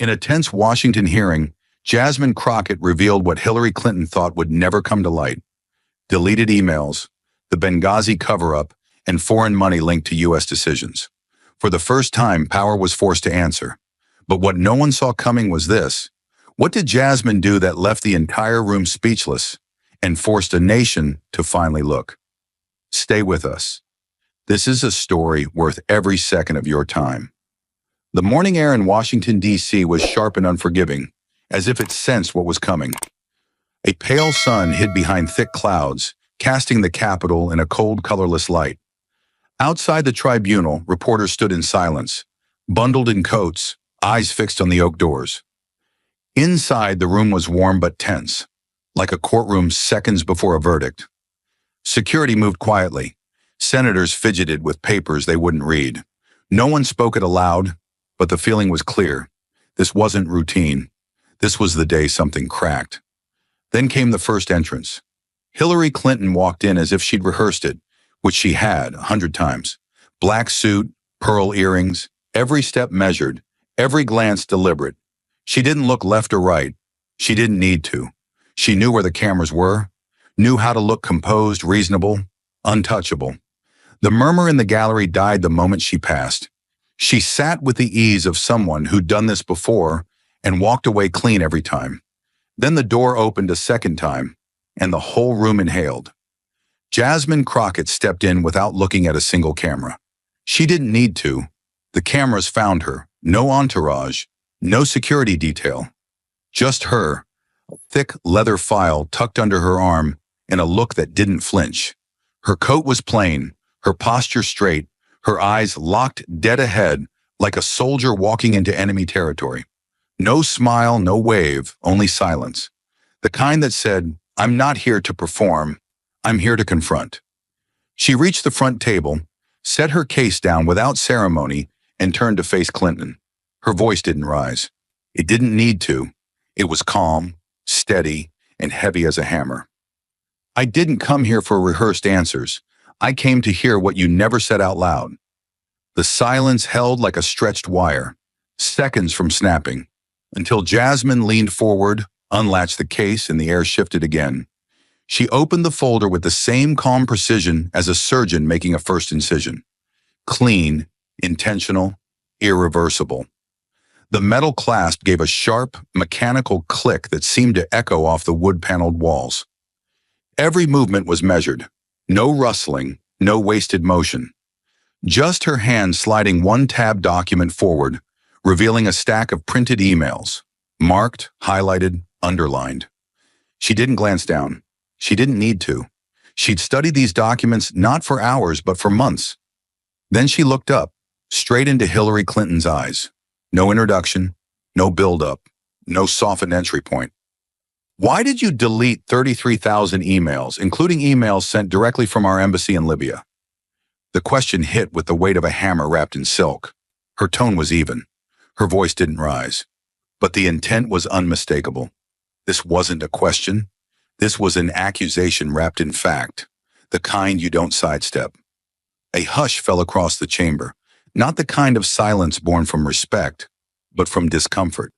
In a tense Washington hearing, Jasmine Crockett revealed what Hillary Clinton thought would never come to light: deleted emails, the Benghazi cover-up, and foreign money linked to U.S. decisions. For the first time, power was forced to answer. But what no one saw coming was this. What did Jasmine do that left the entire room speechless and forced a nation to finally look? Stay with us. This is a story worth every second of your time. The morning air in Washington, D.C. was sharp and unforgiving, as if it sensed what was coming. A pale sun hid behind thick clouds, casting the Capitol in a cold, colorless light. Outside the tribunal, reporters stood in silence, bundled in coats, eyes fixed on the oak doors. Inside, the room was warm but tense, like a courtroom seconds before a verdict. Security moved quietly. Senators fidgeted with papers they wouldn't read. No one spoke it aloud, but the feeling was clear. This wasn't routine. This was the day something cracked. Then came the first entrance. Hillary Clinton walked in as if she'd rehearsed it, which she had 100 times. Black suit, pearl earrings, every step measured, every glance deliberate. She didn't look left or right. She didn't need to. She knew where the cameras were, knew how to look composed, reasonable, untouchable. The murmur in the gallery died the moment she passed. She sat with the ease of someone who'd done this before and walked away clean every time. Then the door opened a second time, and the whole room inhaled. Jasmine Crockett stepped in without looking at a single camera. She didn't need to. The cameras found her. No entourage, no security detail. Just her, a thick leather file tucked under her arm, and a look that didn't flinch. Her coat was plain, her posture straight, her eyes locked dead ahead, like a soldier walking into enemy territory. No smile, no wave, only silence. The kind that said, "I'm not here to perform, I'm here to confront." She reached the front table, set her case down without ceremony, and turned to face Clinton. Her voice didn't rise. It didn't need to. It was calm, steady, and heavy as a hammer. "I didn't come here for rehearsed answers. I came to hear what you never said out loud." The silence held like a stretched wire, seconds from snapping, until Jasmine leaned forward, unlatched the case, and the air shifted again. She opened the folder with the same calm precision as a surgeon making a first incision. Clean, intentional, irreversible. The metal clasp gave a sharp, mechanical click that seemed to echo off the wood-paneled walls. Every movement was measured. No rustling, no wasted motion. Just her hand sliding one tab document forward, revealing a stack of printed emails, marked, highlighted, underlined. She didn't glance down. She didn't need to. She'd studied these documents not for hours, but for months. Then she looked up, straight into Hillary Clinton's eyes. No introduction, no build-up, no softened entry point. "Why did you delete 33,000 emails, including emails sent directly from our embassy in Libya?" The question hit with the weight of a hammer wrapped in silk. Her tone was even. Her voice didn't rise. But the intent was unmistakable. This wasn't a question. This was an accusation wrapped in fact, the kind you don't sidestep. A hush fell across the chamber, not the kind of silence born from respect, but from discomfort.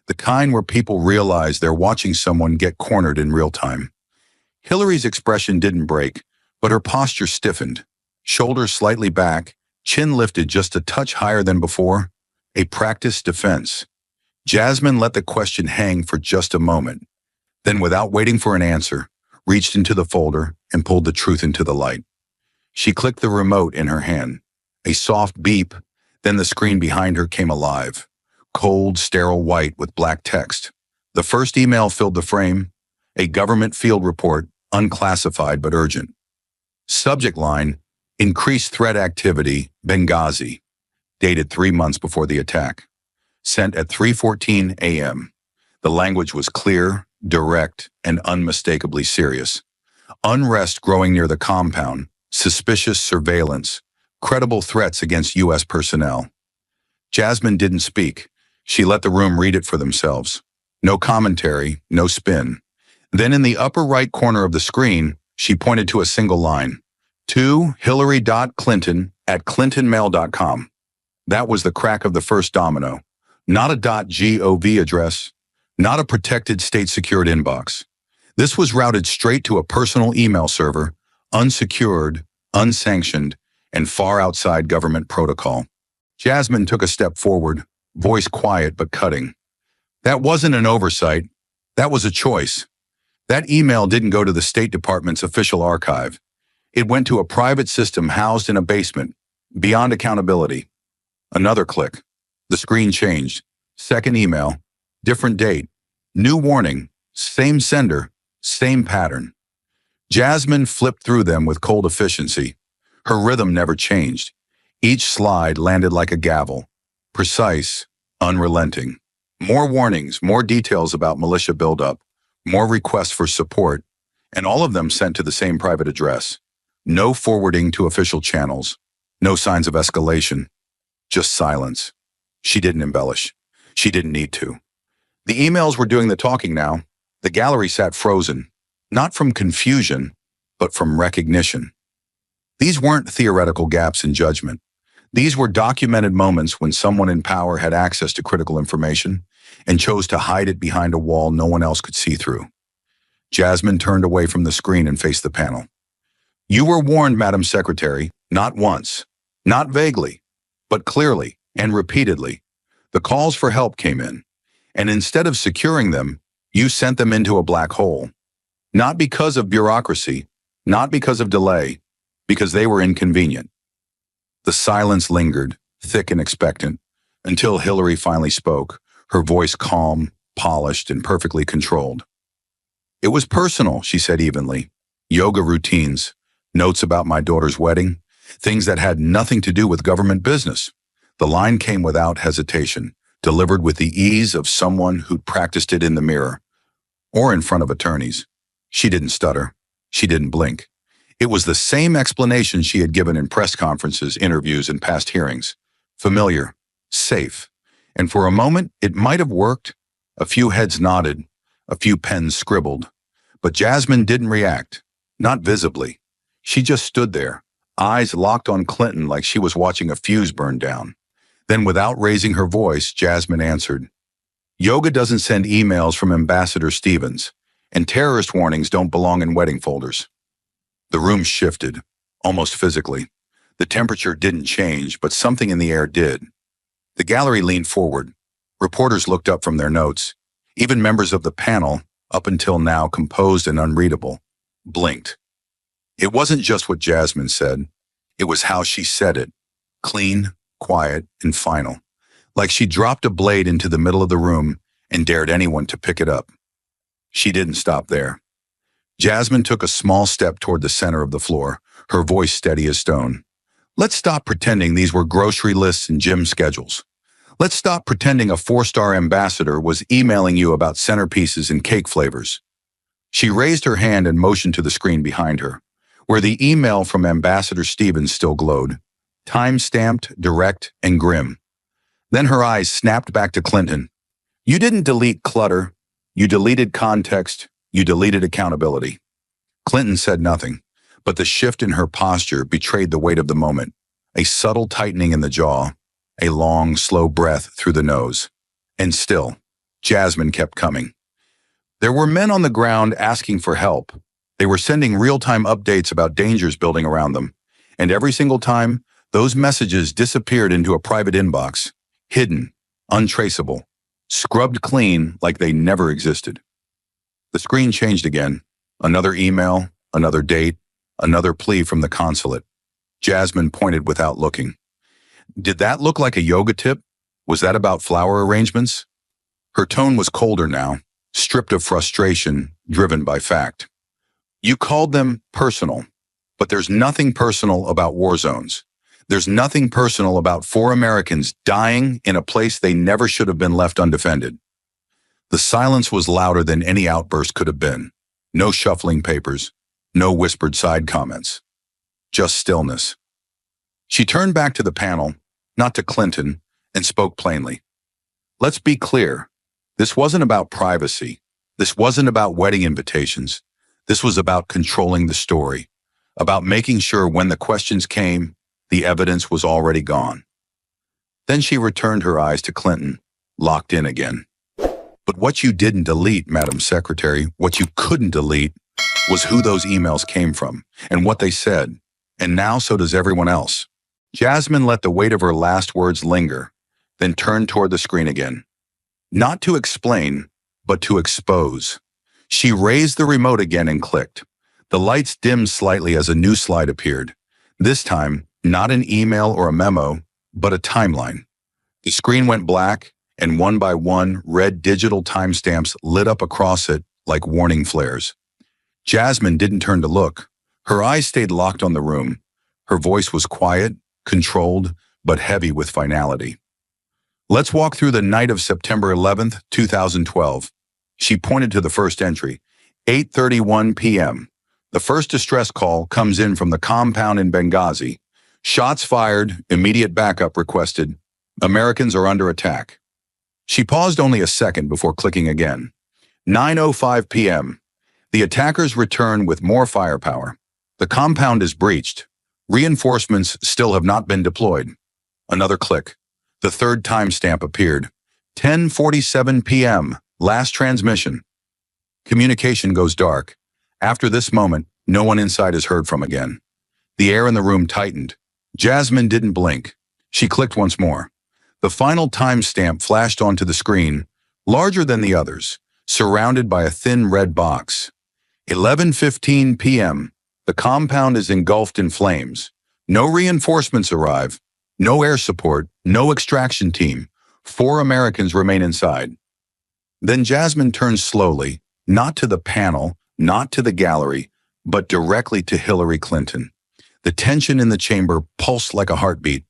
The kind where people realize they're watching someone get cornered in real time. Hillary's expression didn't break, but her posture stiffened. Shoulders slightly back, chin lifted just a touch higher than before. A practiced defense. Jasmine let the question hang for just a moment. Then, without waiting for an answer, reached into the folder and pulled the truth into the light. She clicked the remote in her hand. A soft beep, then the screen behind her came alive. Cold, sterile white with black text. The first email filled the frame. A government field report, unclassified but urgent. Subject line, "Increased threat activity, Benghazi." Dated 3 months before the attack. Sent at 3:14 a.m. The language was clear, direct, and unmistakably serious. Unrest growing near the compound, suspicious surveillance, credible threats against U.S. personnel. Jasmine didn't speak. She let the room read it for themselves. No commentary, no spin. Then in the upper right corner of the screen, she pointed to a single line. To Hillary.Clinton@clintonmail.com. That was the crack of the first domino. Not a .gov address, not a protected state-secured inbox. This was routed straight to a personal email server, unsecured, unsanctioned, and far outside government protocol. Jasmine took a step forward, voice quiet but cutting. That wasn't an oversight. That was a choice. That email didn't go to the State Department's official archive. It went to a private system housed in a basement, beyond accountability. Another click. The screen changed. Second email. Different date. New warning. Same sender. Same pattern. Jasmine flipped through them with cold efficiency. Her rhythm never changed. Each slide landed like a gavel. Precise, unrelenting. More warnings, more details about militia buildup, more requests for support, and all of them sent to the same private address. No forwarding to official channels. No signs of escalation. Just silence. She didn't embellish. She didn't need to. The emails were doing the talking now. The gallery sat frozen, not from confusion, but from recognition. These weren't theoretical gaps in judgment. These were documented moments when someone in power had access to critical information and chose to hide it behind a wall no one else could see through. Jasmine turned away from the screen and faced the panel. You were warned, Madam Secretary, not once, not vaguely, but clearly and repeatedly. The calls for help came in, and instead of securing them, you sent them into a black hole. Not because of bureaucracy, not because of delay, because they were inconvenient. The silence lingered, thick and expectant, until Hillary finally spoke, her voice calm, polished, and perfectly controlled. It was personal, she said evenly. Yoga routines, notes about my daughter's wedding, things that had nothing to do with government business. The line came without hesitation, delivered with the ease of someone who'd practiced it in the mirror, or in front of attorneys. She didn't stutter. She didn't blink. It was the same explanation she had given in press conferences, interviews, and past hearings. Familiar, safe. And for a moment, it might have worked. A few heads nodded, a few pens scribbled. But Jasmine didn't react, not visibly. She just stood there, eyes locked on Clinton like she was watching a fuse burn down. Then, without raising her voice, Jasmine answered, Yoga doesn't send emails from Ambassador Stevens, and terrorist warnings don't belong in wedding folders. The room shifted, almost physically. The temperature didn't change, but something in the air did. The gallery leaned forward. Reporters looked up from their notes. Even members of the panel, up until now composed and unreadable, blinked. It wasn't just what Jasmine said. It was how she said it. Clean, quiet, and final. Like she dropped a blade into the middle of the room and dared anyone to pick it up. She didn't stop there. Jasmine took a small step toward the center of the floor, her voice steady as stone. Let's stop pretending these were grocery lists and gym schedules. Let's stop pretending a 4-star ambassador was emailing you about centerpieces and cake flavors. She raised her hand and motioned to the screen behind her, where the email from Ambassador Stevens still glowed, time-stamped, direct, and grim. Then her eyes snapped back to Clinton. You didn't delete clutter. You deleted context. You deleted accountability. Clinton said nothing, but the shift in her posture betrayed the weight of the moment, a subtle tightening in the jaw, a long, slow breath through the nose. And still, Jasmine kept coming. There were men on the ground asking for help. They were sending real-time updates about dangers building around them. And every single time, those messages disappeared into a private inbox, hidden, untraceable, scrubbed clean like they never existed. The screen changed again. Another email, another date, another plea from the consulate. Jasmine pointed without looking. Did that look like a yoga tip? Was that about flower arrangements? Her tone was colder now, stripped of frustration, driven by fact. You called them personal, but there's nothing personal about war zones. There's nothing personal about 4 Americans dying in a place they never should have been left undefended. The silence was louder than any outburst could have been. No shuffling papers, no whispered side comments. Just stillness. She turned back to the panel, not to Clinton, and spoke plainly. Let's be clear. This wasn't about privacy. This wasn't about wedding invitations. This was about controlling the story, about making sure when the questions came, the evidence was already gone. Then she returned her eyes to Clinton, locked in again. But what you didn't delete, Madam Secretary, what you couldn't delete was who those emails came from and what they said. And now so does everyone else. Jasmine let the weight of her last words linger, then turned toward the screen again. Not to explain, but to expose. She raised the remote again and clicked. The lights dimmed slightly as a new slide appeared. This time, not an email or a memo, but a timeline. The screen went black, and one by one, red digital timestamps lit up across it like warning flares. Jasmine didn't turn to look. Her eyes stayed locked on the room. Her voice was quiet, controlled, but heavy with finality. Let's walk through the night of September 11th, 2012. She pointed to the first entry, 8:31 p.m. The first distress call comes in from the compound in Benghazi. Shots fired, immediate backup requested. Americans are under attack. She paused only a second before clicking again. 9:05 p.m. The attackers return with more firepower. The compound is breached. Reinforcements still have not been deployed. Another click. The third timestamp appeared. 10:47 p.m. Last transmission. Communication goes dark. After this moment, no one inside is heard from again. The air in the room tightened. Jasmine didn't blink. She clicked once more. The final timestamp flashed onto the screen, larger than the others, surrounded by a thin red box. 11:15 p.m. The compound is engulfed in flames. No reinforcements arrive. No air support. No extraction team. 4 Americans remain inside. Then Jasmine turned slowly, not to the panel, not to the gallery, but directly to Hillary Clinton. The tension in the chamber pulsed like a heartbeat.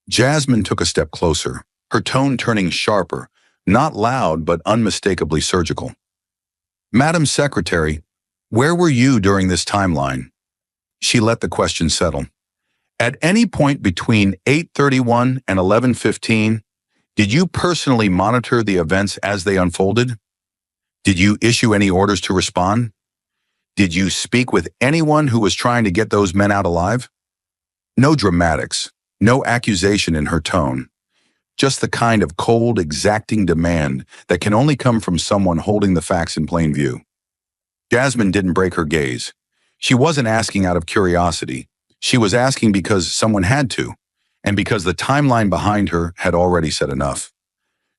Jasmine took a step closer, her tone turning sharper, not loud but unmistakably surgical. Madam Secretary, where were you during this timeline? She let the question settle. At any point between 8:31 and 11:15, did you personally monitor the events as they unfolded? Did you issue any orders to respond? Did you speak with anyone who was trying to get those men out alive? No dramatics, no accusation in her tone. Just the kind of cold, exacting demand that can only come from someone holding the facts in plain view. Jasmine didn't break her gaze. She wasn't asking out of curiosity. She was asking because someone had to, and because the timeline behind her had already said enough.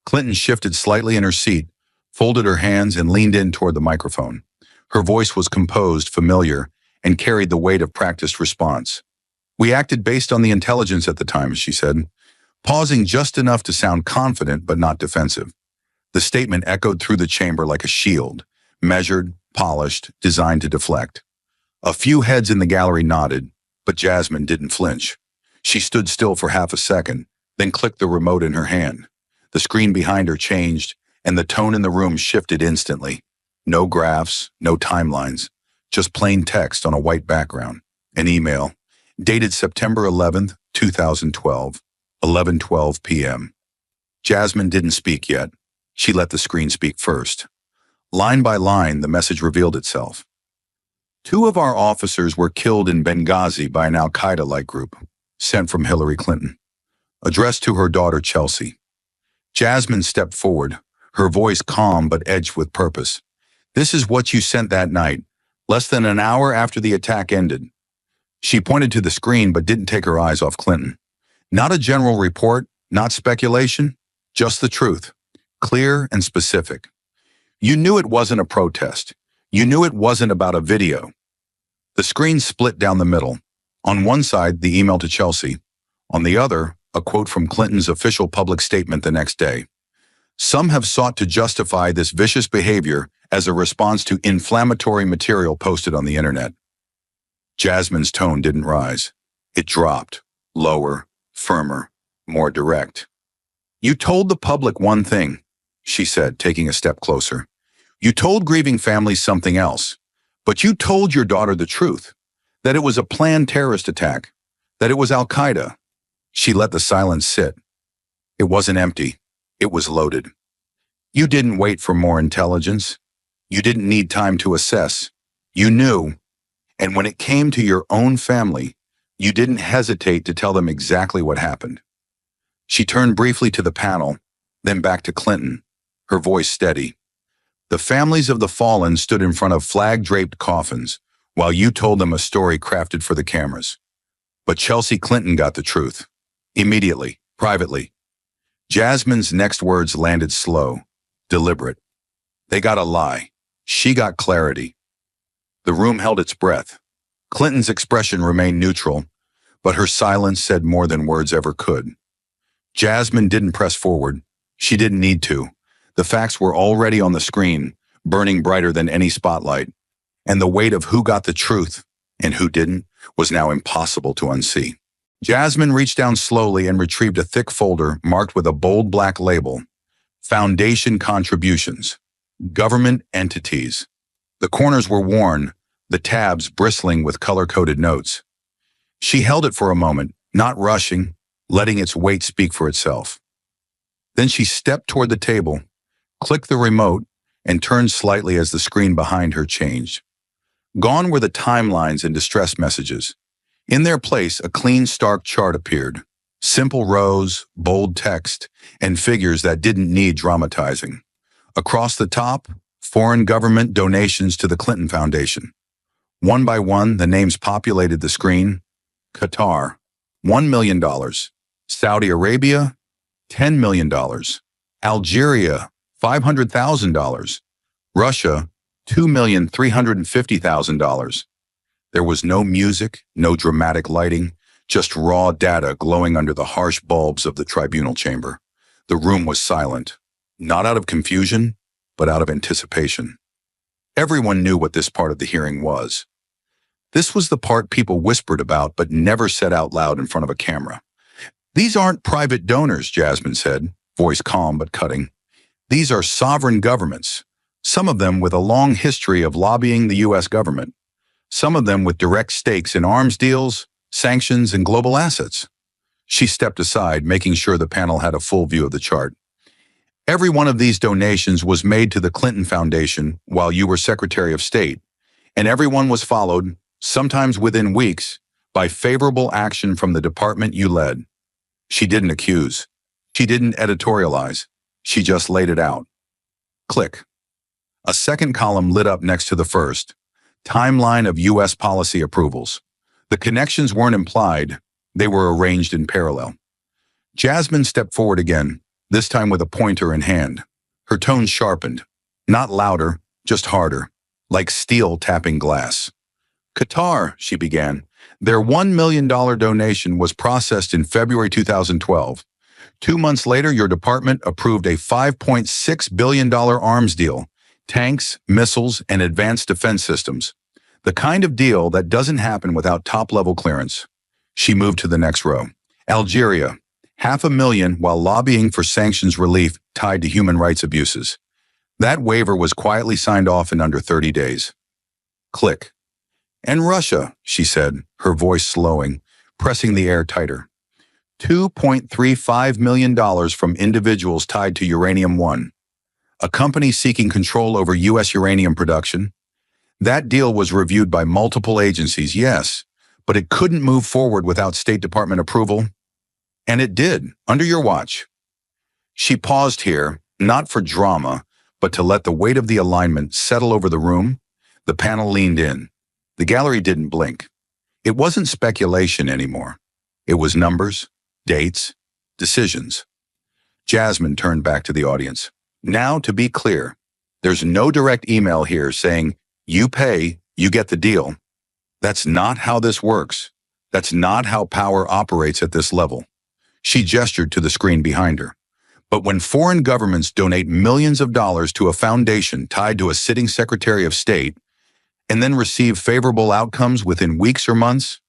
Clinton shifted slightly in her seat, folded her hands, and leaned in toward the microphone. Her voice was composed, familiar, and carried the weight of practiced response. We acted based on the intelligence at the time, she said, pausing just enough to sound confident but not defensive. The statement echoed through the chamber like a shield, measured, polished, designed to deflect. A few heads in the gallery nodded, but Jasmine didn't flinch. She stood still for half a second, then clicked the remote in her hand. The screen behind her changed, and the tone in the room shifted instantly. No graphs, no timelines, just plain text on a white background. An email, dated September 11th, 2012, 11:12 p.m. Jasmine didn't speak yet. She let the screen speak first. Line by line, the message revealed itself. 2 of our officers were killed in Benghazi by an al-Qaeda-like group, sent from Hillary Clinton. Addressed to her daughter, Chelsea. Jasmine stepped forward, her voice calm but edged with purpose. This is what you sent that night, less than an hour after the attack ended. She pointed to the screen but didn't take her eyes off Clinton. Not a general report, not speculation, just the truth, clear and specific. You knew it wasn't a protest. You knew it wasn't about a video. The screen split down the middle. On one side, the email to Chelsea. On the other, a quote from Clinton's official public statement the next day. Some have sought to justify this vicious behavior as a response to inflammatory material posted on the internet. Jasmine's tone didn't rise. It dropped, lower, firmer, more direct. You told the public one thing, she said, taking a step closer. You told grieving families something else, but you told your daughter the truth, that it was a planned terrorist attack, that it was al-Qaeda. She let the silence sit. It wasn't empty. It was loaded. You didn't wait for more intelligence. You didn't need time to assess. You knew. And when it came to your own family, you didn't hesitate to tell them exactly what happened. She turned briefly to the panel, Then back to Clinton, her voice steady. The families of the fallen stood in front of flag-draped coffins while you told them a story crafted for the cameras. But Chelsea Clinton got the truth. Immediately, privately. Jasmine's next words landed slow, deliberate. They got a lie. She got clarity. The room held its breath. Clinton's expression remained neutral, but her silence said more than words ever could. Jasmine didn't press forward. She didn't need to. The facts were already on the screen, burning brighter than any spotlight. And the weight of who got the truth and who didn't was now impossible to unsee. Jasmine reached down slowly and retrieved a thick folder marked with a bold black label. Foundation Contributions. Government Entities. The corners were worn, the tabs bristling with color-coded notes. She held it for a moment, not rushing, letting its weight speak for itself. Then she stepped toward the table, clicked the remote, and turned slightly as the screen behind her changed. Gone were the timelines and distress messages. In their place, a clean, stark chart appeared. Simple rows, bold text, and figures that didn't need dramatizing. Across the top, foreign government donations to the Clinton Foundation. One by one, the names populated the screen. Qatar, $1 million. Saudi Arabia, $10 million. Algeria, $500,000. Russia, $2,350,000. There was no music, no dramatic lighting, just raw data glowing under the harsh bulbs of the tribunal chamber. The room was silent, not out of confusion, but out of anticipation. Everyone knew what this part of the hearing was. This was the part people whispered about but never said out loud in front of a camera. These aren't private donors, Jasmine said, voice calm but cutting. These are sovereign governments, some of them with a long history of lobbying the U.S. government, some of them with direct stakes in arms deals, sanctions, and global assets. She stepped aside, making sure the panel had a full view of the chart. Every one of these donations was made to the Clinton Foundation while you were Secretary of State, and every one was followed, sometimes within weeks, by favorable action from the department you led. She didn't accuse. She didn't editorialize. She just laid it out. Click. A second column lit up next to the first. Timeline of U.S. policy approvals. The connections weren't implied. They were arranged in parallel. Jasmine stepped forward again, this time with a pointer in hand. Her tone sharpened. Not louder, just harder, like steel tapping glass. Qatar, she began. Their $1 million donation was processed in February 2012. 2 months later, your department approved a $5.6 billion arms deal, tanks, missiles, and advanced defense systems. The kind of deal that doesn't happen without top-level clearance. She moved to the next row. Algeria, $500,000 while lobbying for sanctions relief tied to human rights abuses. That waiver was quietly signed off in under 30 days. Click. And Russia, she said, her voice slowing, pressing the air tighter. $2.35 million from individuals tied to Uranium One, a company seeking control over U.S. uranium production. That deal was reviewed by multiple agencies, yes, but it couldn't move forward without State Department approval. And it did, under your watch. She paused here, not for drama, but to let the weight of the alignment settle over the room. The panel leaned in. The gallery didn't blink. It wasn't speculation anymore. It was numbers, dates, decisions. Jasmine turned back to the audience. Now, to be clear, there's no direct email here saying, you pay, you get the deal. That's not how this works. That's not how power operates at this level. She gestured to the screen behind her. But when foreign governments donate millions of dollars to a foundation tied to a sitting Secretary of State, and then receive favorable outcomes within weeks or months,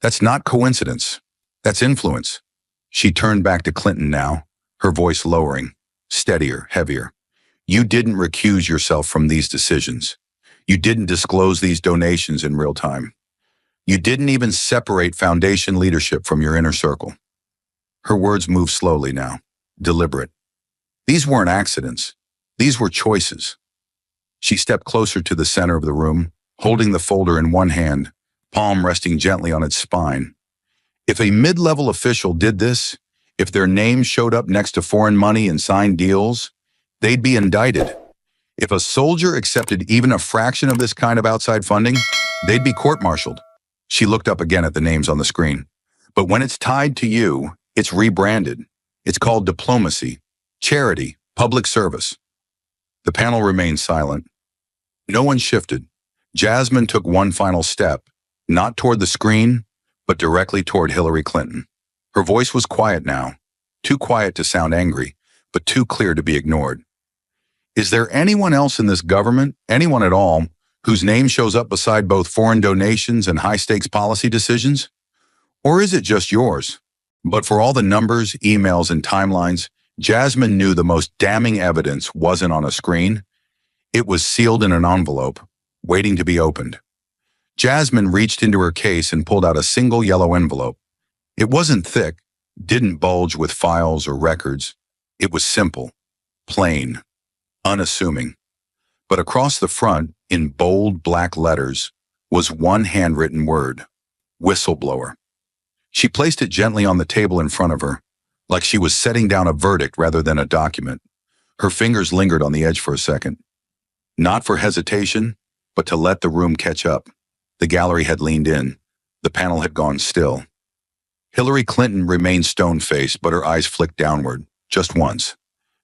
that's not coincidence. That's influence. She turned back to Clinton now, her voice lowering, steadier, heavier. You didn't recuse yourself from these decisions. You didn't disclose these donations in real time. You didn't even separate foundation leadership from your inner circle. Her words moved slowly now, deliberate. These weren't accidents. These were choices. She stepped closer to the center of the room, holding the folder in one hand, palm resting gently on its spine. If a mid-level official did this, If their names showed up next to foreign money and signed deals, they'd be indicted. If a soldier accepted even a fraction of this kind of outside funding, they'd be court-martialed. She looked up again at the names on the screen. But when it's tied to you, it's rebranded. It's called diplomacy, charity, public service. The panel remained silent. No one shifted. Jasmine took one final step, not toward the screen, but directly toward Hillary Clinton. Her voice was quiet now, too quiet to sound angry, but too clear to be ignored. Is there anyone else in this government, anyone at all, whose name shows up beside both foreign donations and high-stakes policy decisions? Or is it just yours? But for all the numbers, emails, and timelines, Jasmine knew the most damning evidence wasn't on a screen. It was sealed in an envelope, waiting to be opened. Jasmine reached into her case and pulled out a single yellow envelope. It wasn't thick, didn't bulge with files or records. It was simple, plain, unassuming. But across the front, in bold black letters, was one handwritten word: whistleblower. She placed it gently on the table in front of her, like she was setting down a verdict rather than a document. Her fingers lingered on the edge for a second. Not for hesitation, but to let the room catch up. The gallery had leaned in. The panel had gone still. Hillary Clinton remained stone-faced, but her eyes flicked downward, just once.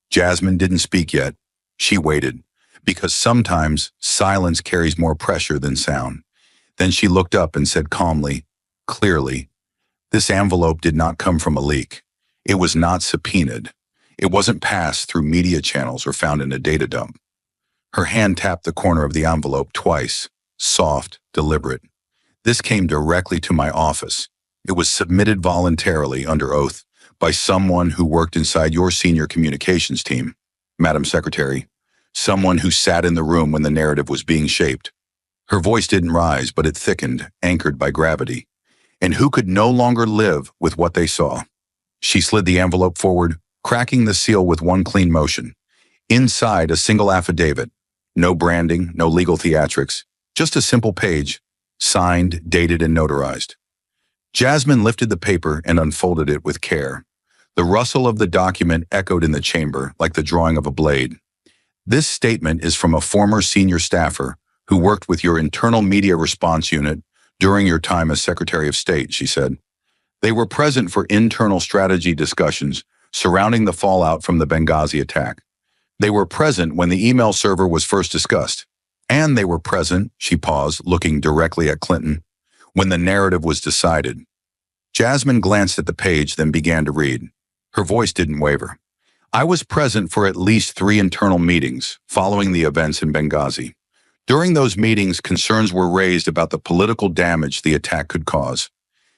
Jasmine didn't speak yet. She waited, because sometimes silence carries more pressure than sound. Then she looked up and said calmly, clearly, this envelope did not come from a leak. It was not subpoenaed. It wasn't passed through media channels or found in a data dump. Her hand tapped the corner of the envelope twice, soft, deliberate. This came directly to my office. It was submitted voluntarily under oath by someone who worked inside your senior communications team, Madam Secretary, someone who sat in the room when the narrative was being shaped. Her voice didn't rise, but it thickened, anchored by gravity, and who could no longer live with what they saw. She slid the envelope forward, cracking the seal with one clean motion. Inside, a single affidavit. No branding, no legal theatrics, just a simple page, signed, dated, and notarized. Jasmine lifted the paper and unfolded it with care. The rustle of the document echoed in the chamber like the drawing of a blade. This statement is from a former senior staffer who worked with your internal media response unit during your time as Secretary of State, she said. They were present for internal strategy discussions surrounding the fallout from the Benghazi attack. They were present when the email server was first discussed. And they were present, she paused, looking directly at Clinton, when the narrative was decided. Jasmine glanced at the page, then began to read. Her voice didn't waver. I was present for at least 3 internal meetings following the events in Benghazi. During those meetings, concerns were raised about the political damage the attack could cause.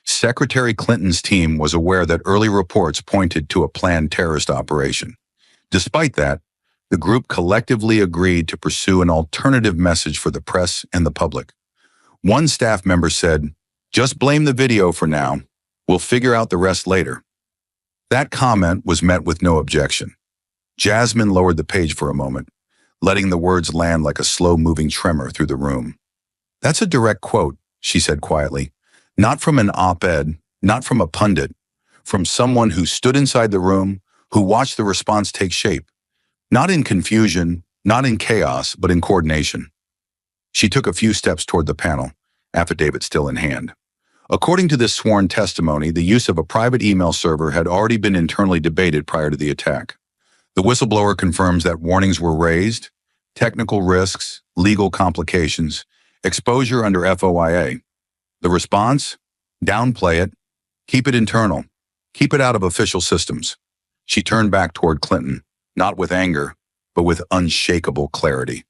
Secretary Clinton's team was aware that early reports pointed to a planned terrorist operation. Despite that, the group collectively agreed to pursue an alternative message for the press and the public. One staff member said, "Just blame the video for now. We'll figure out the rest later." That comment was met with no objection. Jasmine lowered the page for a moment, letting the words land like a slow-moving tremor through the room. That's a direct quote, she said quietly. Not from an op-ed, not from a pundit, from someone who stood inside the room, who watched the response take shape. Not in confusion, not in chaos, but in coordination. She took a few steps toward the panel, affidavit still in hand. According to this sworn testimony, the use of a private email server had already been internally debated prior to the attack. The whistleblower confirms that warnings were raised, technical risks, legal complications, exposure under FOIA. The response? Downplay it, keep it internal, keep it out of official systems. She turned back toward Clinton, not with anger, but with unshakable clarity.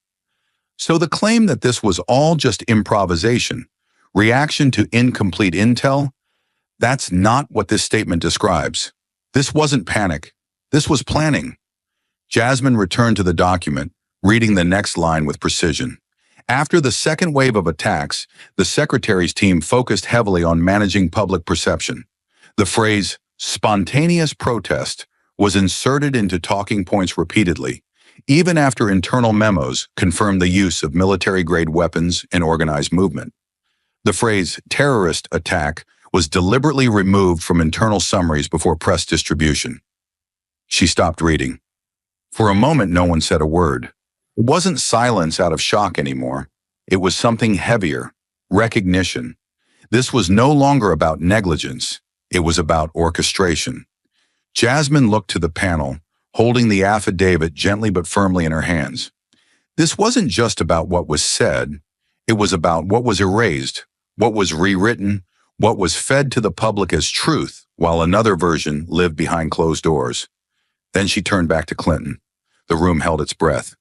So the claim that this was all just improvisation, reaction to incomplete intel, that's not what this statement describes. This wasn't panic. This was planning. Jasmine returned to the document, reading the next line with precision. After the second wave of attacks, the Secretary's team focused heavily on managing public perception. The phrase, spontaneous protest, was inserted into talking points repeatedly, even after internal memos confirmed the use of military-grade weapons and organized movement. The phrase terrorist attack was deliberately removed from internal summaries before press distribution. She stopped reading. For a moment, no one said a word. It wasn't silence out of shock anymore. It was something heavier, recognition. This was no longer about negligence. It was about orchestration. Jasmine looked to the panel, holding the affidavit gently but firmly in her hands. This wasn't just about what was said. It was about what was erased, what was rewritten, what was fed to the public as truth, while another version lived behind closed doors. Then she turned back to Clinton. The room held its breath.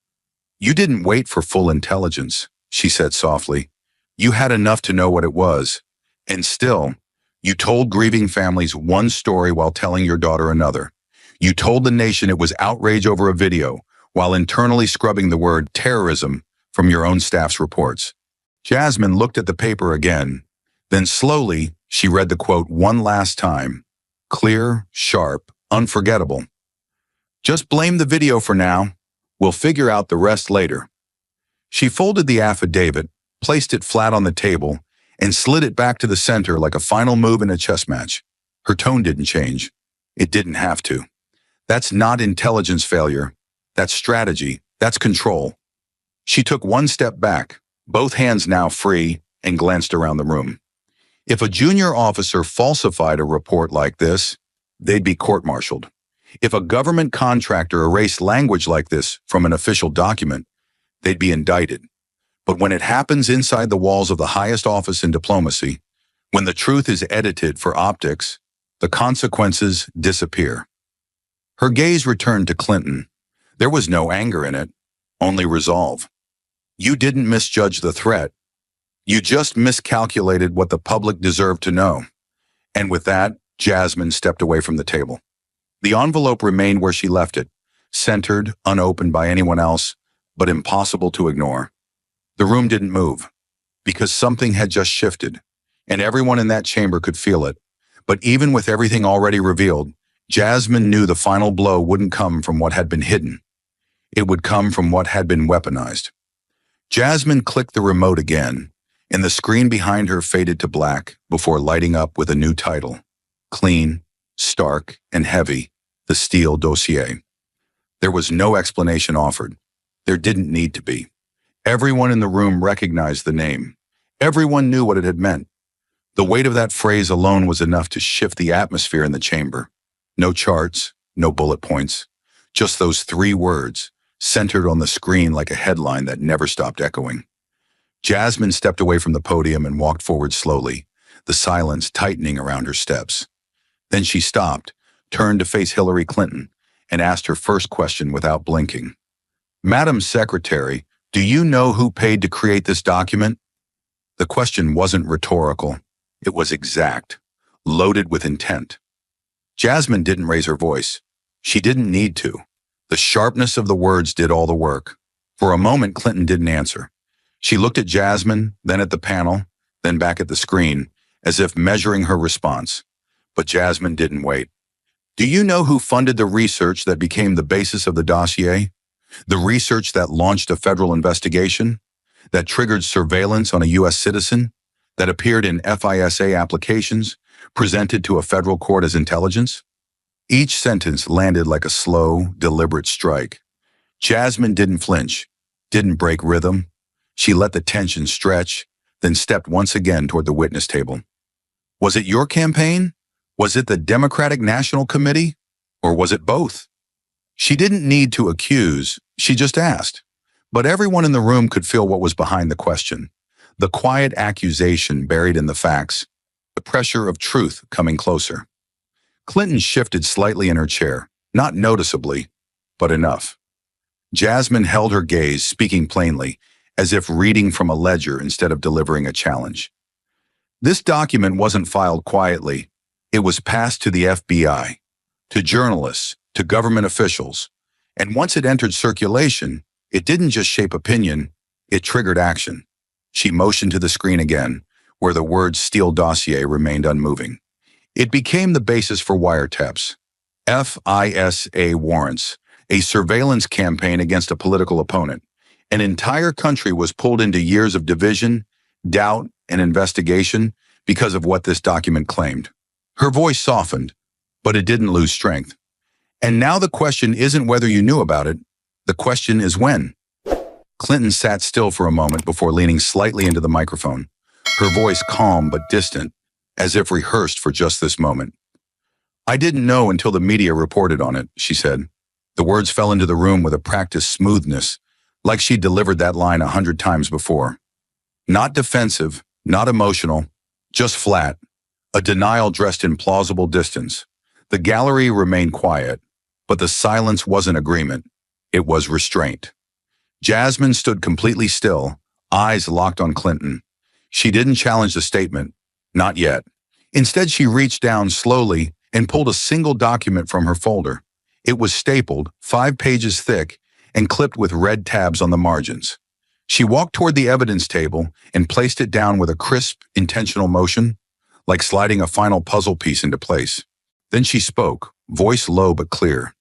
"You didn't wait for full intelligence," she said softly. "You had enough to know what it was. And still, you told grieving families one story while telling your daughter another. You told the nation it was outrage over a video, while internally scrubbing the word terrorism from your own staff's reports." Jasmine looked at the paper again. Then slowly, she read the quote one last time. Clear, sharp, unforgettable. "Just blame the video for now. We'll figure out the rest later." She folded the affidavit, placed it flat on the table, and slid it back to the center like a final move in a chess match. Her tone didn't change. It didn't have to. That's not intelligence failure. That's strategy. That's control. She took one step back, both hands now free, and glanced around the room. If a junior officer falsified a report like this, they'd be court-martialed. If a government contractor erased language like this from an official document, they'd be indicted. But when it happens inside the walls of the highest office in diplomacy, when the truth is edited for optics, the consequences disappear. Her gaze returned to Clinton. There was no anger in it, only resolve. You didn't misjudge the threat. You just miscalculated what the public deserved to know. And with that, Jasmine stepped away from the table. The envelope remained where she left it, centered, unopened by anyone else, but impossible to ignore. The room didn't move, because something had just shifted, and everyone in that chamber could feel it. But even with everything already revealed, Jasmine knew the final blow wouldn't come from what had been hidden. It would come from what had been weaponized. Jasmine clicked the remote again, and the screen behind her faded to black before lighting up with a new title. Clean, stark, and heavy, the Steele dossier. There was no explanation offered. There didn't need to be. Everyone in the room recognized the name. Everyone knew what it had meant. The weight of that phrase alone was enough to shift the atmosphere in the chamber. No charts, no bullet points, just those three words, centered on the screen like a headline that never stopped echoing. Jasmine stepped away from the podium and walked forward slowly, the silence tightening around her steps. Then she stopped, turned to face Hillary Clinton, and asked her first question without blinking. "Madam Secretary, do you know who paid to create this document?" The question wasn't rhetorical. It was exact, loaded with intent. Jasmine didn't raise her voice. She didn't need to. The sharpness of the words did all the work. For a moment, Clinton didn't answer. She looked at Jasmine, then at the panel, then back at the screen, as if measuring her response. But Jasmine didn't wait. "Do you know who funded the research that became the basis of the dossier? The research that launched a federal investigation? That triggered surveillance on a U.S. citizen? That appeared in FISA applications, presented to a federal court as intelligence?" Each sentence landed like a slow, deliberate strike. Jasmine didn't flinch, didn't break rhythm. She let the tension stretch, then stepped once again toward the witness table. "Was it your campaign? Was it the Democratic National Committee? Or was it both?" She didn't need to accuse, she just asked. But everyone in the room could feel what was behind the question. The quiet accusation buried in the facts, the pressure of truth coming closer. Clinton shifted slightly in her chair, not noticeably, but enough. Jasmine held her gaze, speaking plainly, as if reading from a ledger instead of delivering a challenge. This document wasn't filed quietly. It was passed to the FBI, to journalists, to government officials. And once it entered circulation, it didn't just shape opinion, it triggered action. She motioned to the screen again, where the words Steele dossier remained unmoving. It became the basis for wiretaps, FISA warrants, a surveillance campaign against a political opponent. An entire country was pulled into years of division, doubt, and investigation because of what this document claimed. Her voice softened, but it didn't lose strength. And now the question isn't whether you knew about it. The question is when. Clinton sat still for a moment before leaning slightly into the microphone, her voice calm but distant, as if rehearsed for just this moment. "I didn't know until the media reported on it," she said. The words fell into the room with a practiced smoothness, like she'd delivered that line 100 times before. Not defensive, not emotional, just flat, a denial dressed in plausible distance. The gallery remained quiet, but the silence wasn't agreement. It was restraint. Jasmine stood completely still, eyes locked on Clinton. She didn't challenge the statement, not yet. Instead, she reached down slowly and pulled a single document from her folder. It was stapled, 5 pages thick, and clipped with red tabs on the margins. She walked toward the evidence table and placed it down with a crisp, intentional motion, like sliding a final puzzle piece into place. Then she spoke, voice low but clear.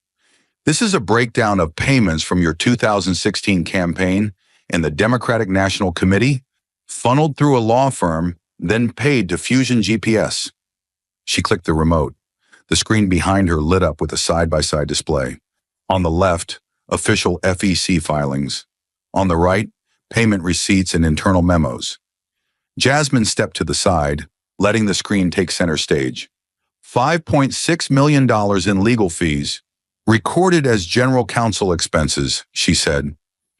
"This is a breakdown of payments from your 2016 campaign and the Democratic National Committee, funneled through a law firm, then paid to Fusion GPS." She clicked the remote. The screen behind her lit up with a side-by-side display. On the left, official FEC filings. On the right, payment receipts and internal memos. Jasmine stepped to the side, letting the screen take center stage. $5.6 million in legal fees, recorded as general counsel expenses, she said.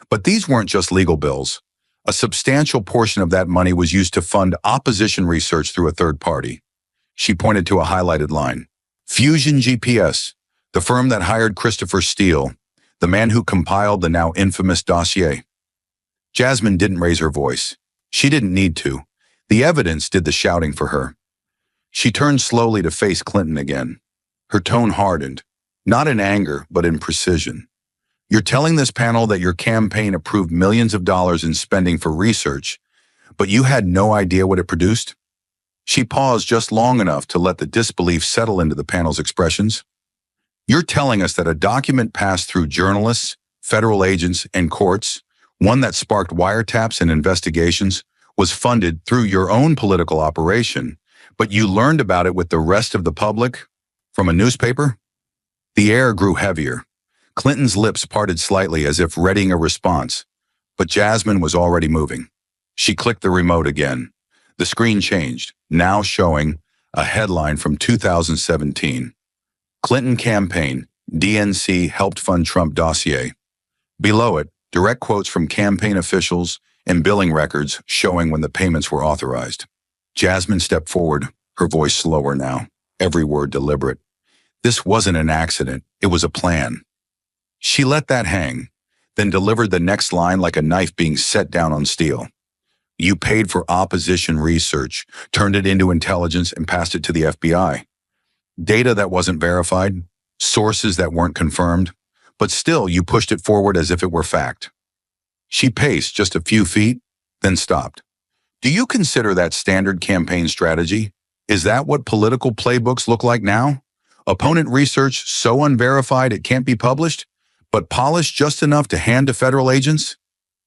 But these weren't just legal bills. A substantial portion of that money was used to fund opposition research through a third party. She pointed to a highlighted line. Fusion GPS, the firm that hired Christopher Steele, the man who compiled the now infamous dossier. Jasmine didn't raise her voice. She didn't need to. The evidence did the shouting for her. She turned slowly to face Clinton again. Her tone hardened, not in anger, but in precision. "You're telling this panel that your campaign approved millions of dollars in spending for research, but you had no idea what it produced?" She paused just long enough to let the disbelief settle into the panel's expressions. "You're telling us that a document passed through journalists, federal agents, and courts, one that sparked wiretaps and investigations, was funded through your own political operation, but you learned about it with the rest of the public from a newspaper?" The air grew heavier. Clinton's lips parted slightly as if readying a response, but Jasmine was already moving. She clicked the remote again. The screen changed, now showing a headline from 2017. Clinton campaign, DNC helped fund Trump dossier. Below it, direct quotes from campaign officials and billing records showing when the payments were authorized. Jasmine stepped forward, her voice slower now, every word deliberate. This wasn't an accident, it was a plan. She let that hang, then delivered the next line like a knife being set down on steel. "You paid for opposition research, turned it into intelligence, and passed it to the FBI. Data that wasn't verified, sources that weren't confirmed, but still you pushed it forward as if it were fact." She paced just a few feet, then stopped. "Do you consider that standard campaign strategy? Is that what political playbooks look like now? Opponent research so unverified it can't be published, but polished just enough to hand to federal agents?"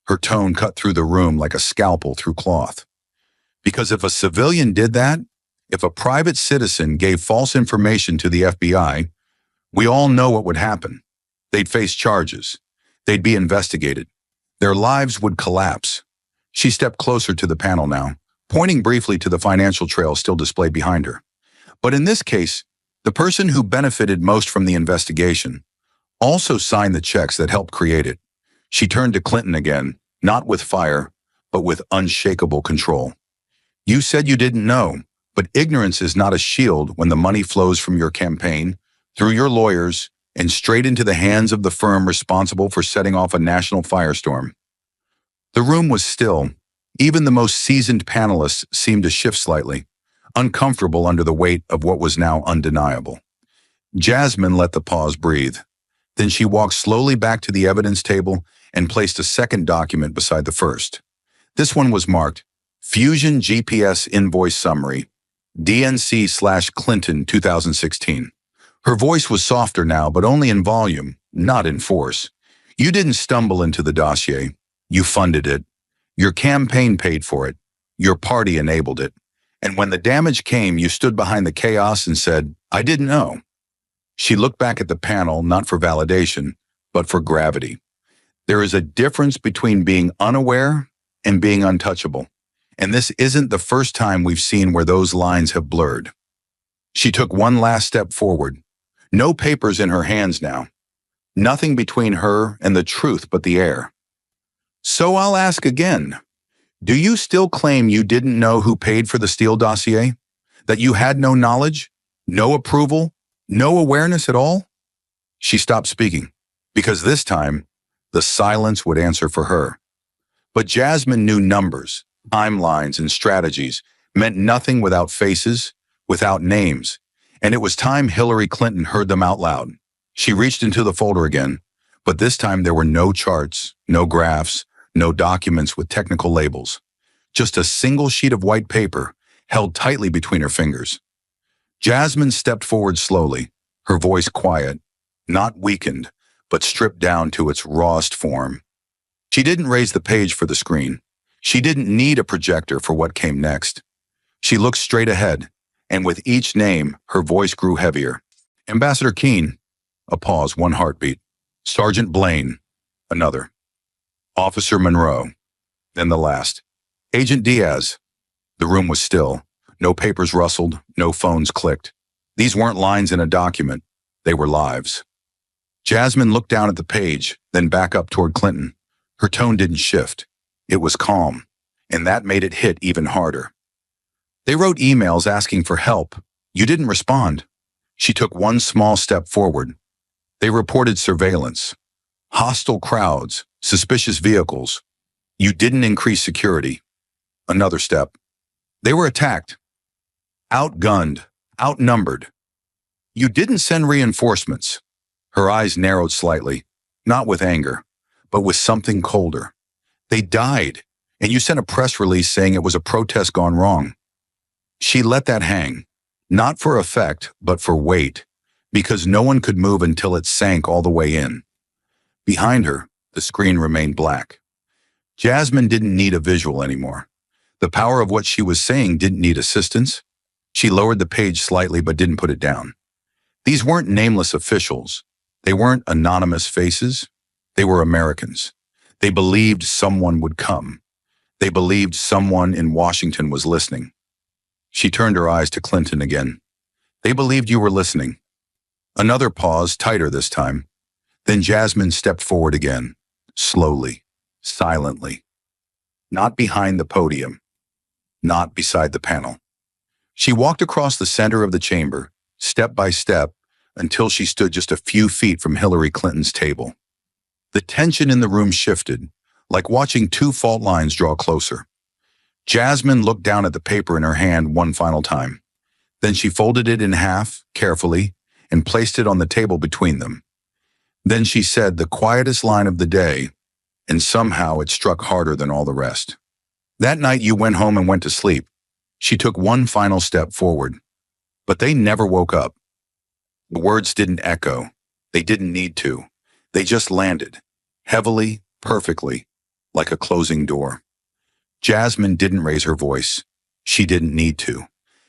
Her tone cut through the room like a scalpel through cloth. Because if a civilian did that, if a private citizen gave false information to the FBI, we all know what would happen. They'd face charges. They'd be investigated. Their lives would collapse. She stepped closer to the panel now, pointing briefly to the financial trail still displayed behind her. But in this case, the person who benefited most from the investigation also signed the checks that helped create it. She turned to Clinton again, not with fire, but with unshakable control. "You said you didn't know, but ignorance is not a shield when the money flows from your campaign, through your lawyers, and straight into the hands of the firm responsible for setting off a national firestorm." The room was still. Even the most seasoned panelists seemed to shift slightly, uncomfortable under the weight of what was now undeniable. Jasmine let the pause breathe. Then she walked slowly back to the evidence table and placed a second document beside the first. This one was marked Fusion GPS Invoice Summary, DNC/Clinton 2016. Her voice was softer now, but only in volume, not in force. "You didn't stumble into the dossier. You funded it. Your campaign paid for it. Your party enabled it. And when the damage came, you stood behind the chaos and said, I didn't know. She looked back at the panel, not for validation, but for gravity. There is a difference between being unaware and being untouchable. And this isn't the first time we've seen where those lines have blurred. She took one last step forward. No papers in her hands now. Nothing between her and the truth but the air. So I'll ask again. Do you still claim you didn't know who paid for the Steele dossier? That you had no knowledge, no approval, no awareness at all? She stopped speaking, because this time, the silence would answer for her. But Jasmine knew numbers, timelines, and strategies meant nothing without faces, without names, and it was time Hillary Clinton heard them out loud. She reached into the folder again, but this time there were no charts, no graphs, no documents with technical labels. Just a single sheet of white paper held tightly between her fingers. Jasmine stepped forward slowly, her voice quiet, not weakened, but stripped down to its rawest form. She didn't raise the page for the screen. She didn't need a projector for what came next. She looked straight ahead, and with each name, her voice grew heavier. Ambassador Keene. A pause, one heartbeat. Sergeant Blaine. Another. Officer Monroe. Then the last. Agent Diaz. The room was still. No papers rustled, no phones clicked. These weren't lines in a document. They were lives. Jasmine looked down at the page, then back up toward Clinton. Her tone didn't shift. It was calm, and that made it hit even harder. They wrote emails asking for help. You didn't respond. She took one small step forward. They reported surveillance, hostile crowds, suspicious vehicles. You didn't increase security. Another step. They were attacked, outgunned, outnumbered. You didn't send reinforcements. Her eyes narrowed slightly, not with anger, but with something colder. They died, and you sent a press release saying it was a protest gone wrong. She let that hang, not for effect, but for weight, because no one could move until it sank all the way in. Behind her, the screen remained black. Jasmine didn't need a visual anymore. The power of what she was saying didn't need assistance. She lowered the page slightly but didn't put it down. These weren't nameless officials. They weren't anonymous faces. They were Americans. They believed someone would come. They believed someone in Washington was listening. She turned her eyes to Clinton again. They believed you were listening. Another pause, tighter this time. Then Jasmine stepped forward again, slowly, silently. Not behind the podium. Not beside the panel. She walked across the center of the chamber, step by step, until she stood just a few feet from Hillary Clinton's table. The tension in the room shifted, like watching two fault lines draw closer. Jasmine looked down at the paper in her hand one final time. Then she folded it in half, carefully, and placed it on the table between them. Then she said the quietest line of the day, and somehow it struck harder than all the rest. That night you went home and went to sleep. She took one final step forward. But they never woke up. The words didn't echo. They didn't need to. They just landed, heavily, perfectly, like a closing door. Jasmine didn't raise her voice. She didn't need to,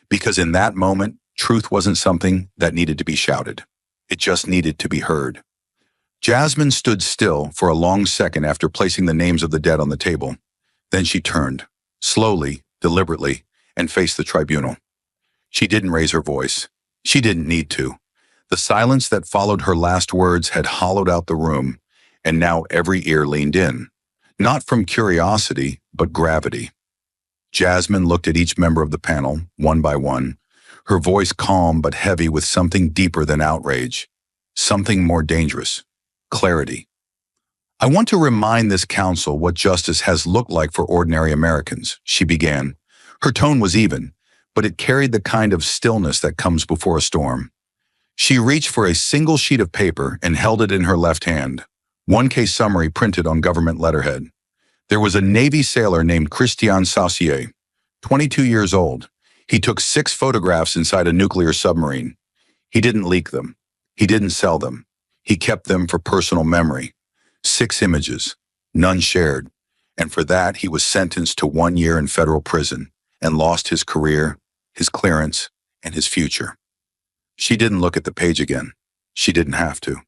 because in that moment, truth wasn't something that needed to be shouted. It just needed to be heard. Jasmine stood still for a long second after placing the names of the dead on the table. Then she turned, slowly, deliberately, and faced the tribunal. She didn't raise her voice. She didn't need to. The silence that followed her last words had hollowed out the room, and now every ear leaned in. Not from curiosity, but gravity. Jasmine looked at each member of the panel, one by one, her voice calm but heavy with something deeper than outrage, something more dangerous, clarity. I want to remind this council what justice has looked like for ordinary Americans, she began. Her tone was even, but it carried the kind of stillness that comes before a storm. She reached for a single sheet of paper and held it in her left hand, one case summary printed on government letterhead. There was a Navy sailor named Christian Saucier, 22 years old. He took 6 photographs inside a nuclear submarine. He didn't leak them. He didn't sell them. He kept them for personal memory. 6 images, none shared. And for that, he was sentenced to 1 year in federal prison and lost his career his clearance, and his future. She didn't look at the page again. She didn't have to.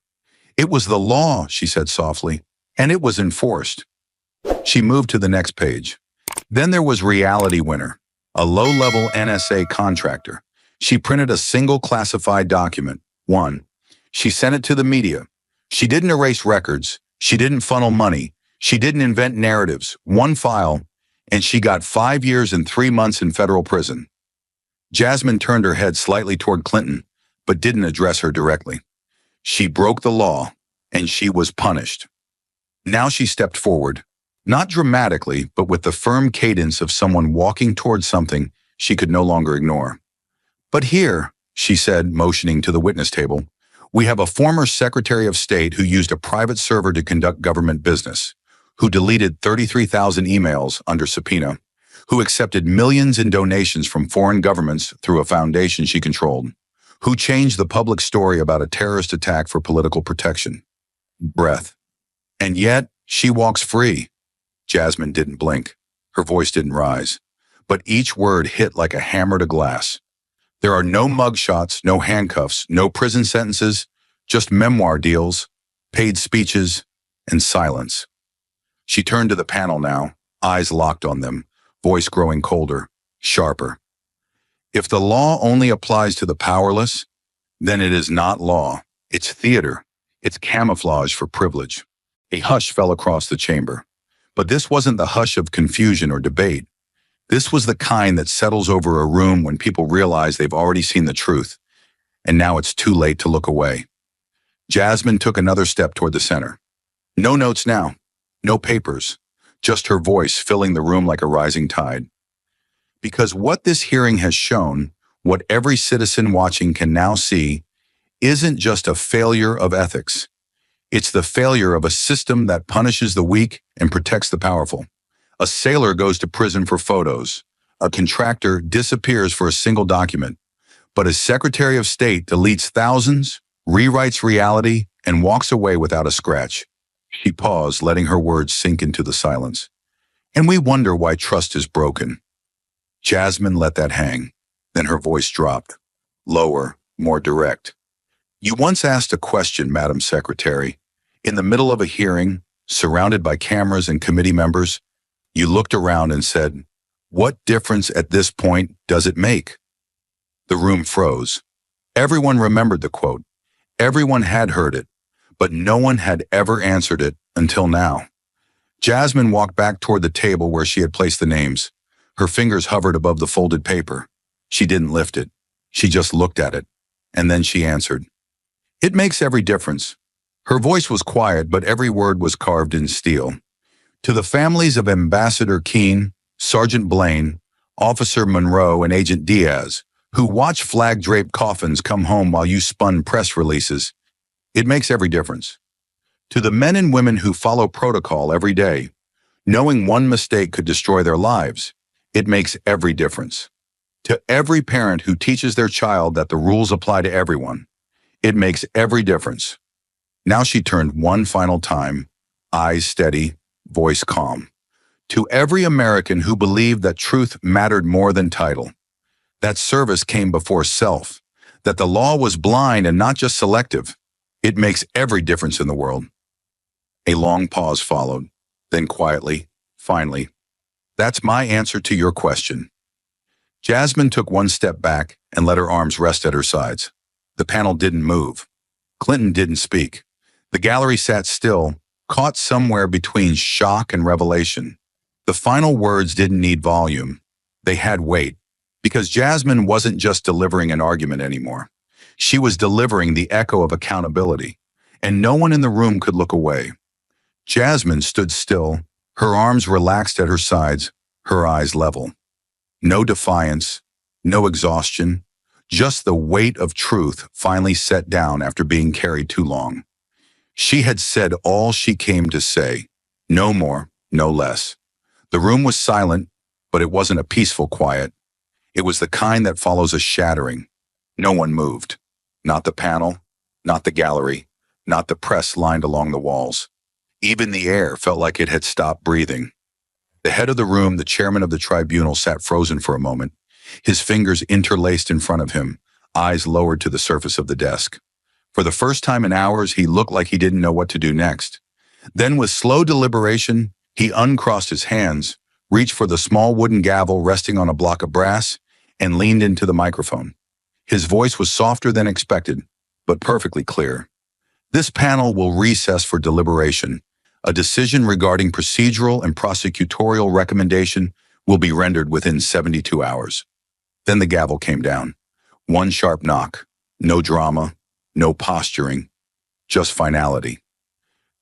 It was the law, she said softly, and it was enforced. She moved to the next page. Then there was Reality Winner, a low-level NSA contractor. She printed a single classified document. One. She sent it to the media. She didn't erase records. She didn't funnel money. She didn't invent narratives. One file, and she got 5 years and 3 months in federal prison. Jasmine turned her head slightly toward Clinton, but didn't address her directly. She broke the law, and she was punished. Now she stepped forward, not dramatically, but with the firm cadence of someone walking towards something she could no longer ignore. But here, she said, motioning to the witness table, we have a former Secretary of State who used a private server to conduct government business, who deleted 33,000 emails under subpoena, who accepted millions in donations from foreign governments through a foundation she controlled, who changed the public story about a terrorist attack for political protection. Breath. And yet, she walks free. Jasmine didn't blink. Her voice didn't rise. But each word hit like a hammer to glass. There are no mugshots, no handcuffs, no prison sentences, just memoir deals, paid speeches, and silence. She turned to the panel now, eyes locked on them, voice growing colder, sharper. If the law only applies to the powerless, then it is not law. It's theater. It's camouflage for privilege. A hush fell across the chamber. But this wasn't the hush of confusion or debate. This was the kind that settles over a room when people realize they've already seen the truth, and now it's too late to look away. Jasmine took another step toward the center. No notes now, no papers, just her voice filling the room like a rising tide. Because what this hearing has shown, what every citizen watching can now see, isn't just a failure of ethics. It's the failure of a system that punishes the weak and protects the powerful. A sailor goes to prison for photos. A contractor disappears for a single document. But a Secretary of State deletes thousands, rewrites reality, and walks away without a scratch. She paused, letting her words sink into the silence. And we wonder why trust is broken. Jasmine let that hang. Then her voice dropped. Lower, more direct. You once asked a question, Madam Secretary. In the middle of a hearing, surrounded by cameras and committee members, you looked around and said, "What difference at this point does it make?" The room froze. Everyone remembered the quote. Everyone had heard it, but no one had ever answered it until now. Jasmine walked back toward the table where she had placed the names. Her fingers hovered above the folded paper. She didn't lift it. She just looked at it. And then she answered. It makes every difference. Her voice was quiet, but every word was carved in steel. To the families of Ambassador Keene, Sergeant Blaine, Officer Monroe, and Agent Diaz, who watched flag-draped coffins come home while you spun press releases, it makes every difference. To the men and women who follow protocol every day, knowing one mistake could destroy their lives, it makes every difference. To every parent who teaches their child that the rules apply to everyone, it makes every difference. Now she turned one final time, eyes steady, voice calm. To every American who believed that truth mattered more than title, that service came before self, that the law was blind and not just selective, it makes every difference in the world. A long pause followed, then quietly, finally, that's my answer to your question. Jasmine took one step back and let her arms rest at her sides. The panel didn't move. Clinton didn't speak. The gallery sat still, caught somewhere between shock and revelation. The final words didn't need volume. They had weight, because Jasmine wasn't just delivering an argument anymore. She was delivering the echo of accountability, and no one in the room could look away. Jasmine stood still, her arms relaxed at her sides, her eyes level. No defiance, no exhaustion, just the weight of truth finally set down after being carried too long. She had said all she came to say, no more, no less. The room was silent, but it wasn't a peaceful quiet. It was the kind that follows a shattering. No one moved. Not the panel, not the gallery, not the press lined along the walls. Even the air felt like it had stopped breathing. The head of the room, the chairman of the tribunal, sat frozen for a moment. his fingers interlaced in front of him, eyes lowered to the surface of the desk. For the first time in hours, he looked like he didn't know what to do next. Then, with slow deliberation, he uncrossed his hands, reached for the small wooden gavel resting on a block of brass, and leaned into the microphone. His voice was softer than expected, but perfectly clear. This panel will recess for deliberation. A decision regarding procedural and prosecutorial recommendation will be rendered within 72 hours. Then the gavel came down. One sharp knock. No drama, no posturing, just finality.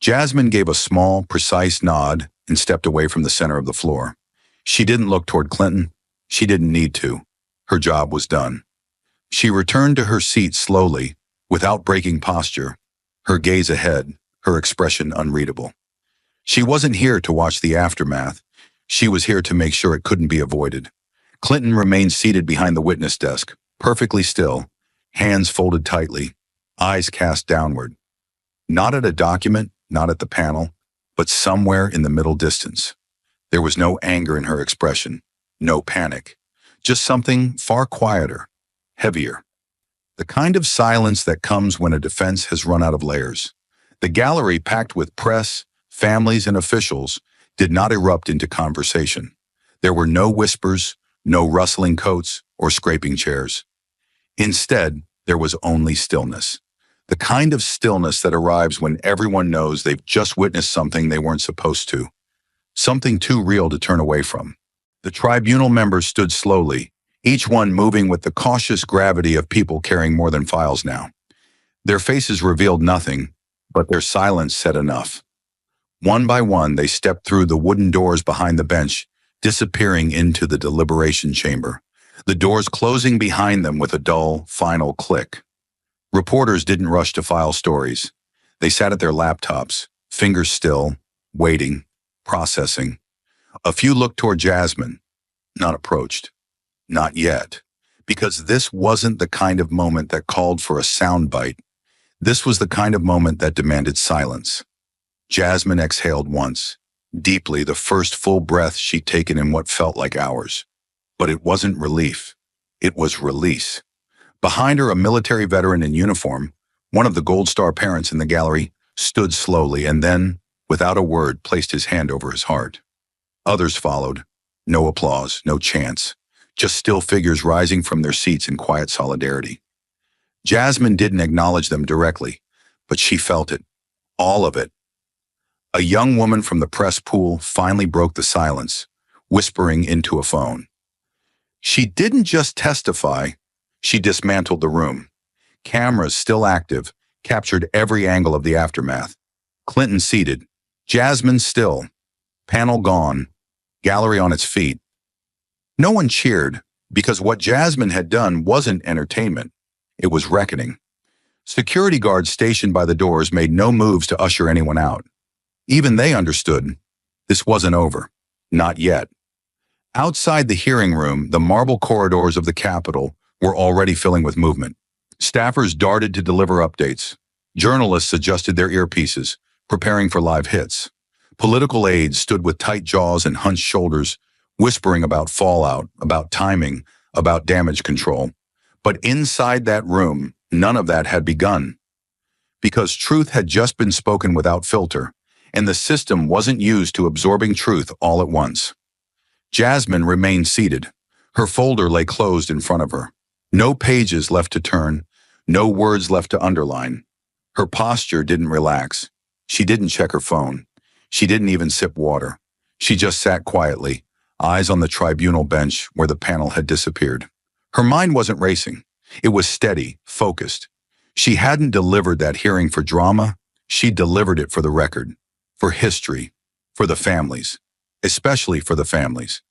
Jasmine gave a small, precise nod and stepped away from the center of the floor. She didn't look toward Clinton. She didn't need to. Her job was done. She returned to her seat slowly, without breaking posture, her gaze ahead, her expression unreadable. She wasn't here to watch the aftermath. She was here to make sure it couldn't be avoided. Clinton remained seated behind the witness desk, perfectly still, hands folded tightly, eyes cast downward. Not at a document, not at the panel, but somewhere in the middle distance. There was no anger in her expression, no panic, just something far quieter, heavier. The kind of silence that comes when a defense has run out of layers. The gallery, packed with press, families, and officials, did not erupt into conversation. There were no whispers, no rustling coats, or scraping chairs. Instead, there was only stillness. The kind of stillness that arrives when everyone knows they've just witnessed something they weren't supposed to. Something too real to turn away from. The tribunal members stood slowly, each one moving with the cautious gravity of people carrying more than files now. Their faces revealed nothing, but their silence said enough. One by one, they stepped through the wooden doors behind the bench, disappearing into the deliberation chamber, the doors closing behind them with a dull, final click. Reporters didn't rush to file stories. They sat at their laptops, fingers still, waiting, processing. A few looked toward Jasmine, not approached. Not yet, because this wasn't the kind of moment that called for a soundbite. This was the kind of moment that demanded silence. Jasmine exhaled once, deeply, the first full breath she'd taken in what felt like hours. But it wasn't relief. It was release. Behind her, a military veteran in uniform, one of the Gold Star parents in the gallery, stood slowly and then, without a word, placed his hand over his heart. Others followed. No applause, no chants. Just still figures rising from their seats in quiet solidarity. Jasmine didn't acknowledge them directly, but she felt it. All of it. A young woman from the press pool finally broke the silence, whispering into a phone. She didn't just testify, she dismantled the room. Cameras, still active, captured every angle of the aftermath. Clinton seated, Jasmine still, panel gone, gallery on its feet. No one cheered, because what Jasmine had done wasn't entertainment. It was reckoning. Security guards stationed by the doors made no moves to usher anyone out. Even they understood. This wasn't over. Not yet. Outside the hearing room, the marble corridors of the Capitol were already filling with movement. Staffers darted to deliver updates. Journalists adjusted their earpieces, preparing for live hits. Political aides stood with tight jaws and hunched shoulders, whispering about fallout, about timing, about damage control. But inside that room, none of that had begun. Because truth had just been spoken without filter, and the system wasn't used to absorbing truth all at once. Jasmine remained seated. Her folder lay closed in front of her. No pages left to turn, no words left to underline. Her posture didn't relax. She didn't check her phone. She didn't even sip water. She just sat quietly, eyes on the tribunal bench where the panel had disappeared. Her mind wasn't racing. It was steady, focused. She hadn't delivered that hearing for drama. She delivered it for the record, for history, for the families, especially for the families.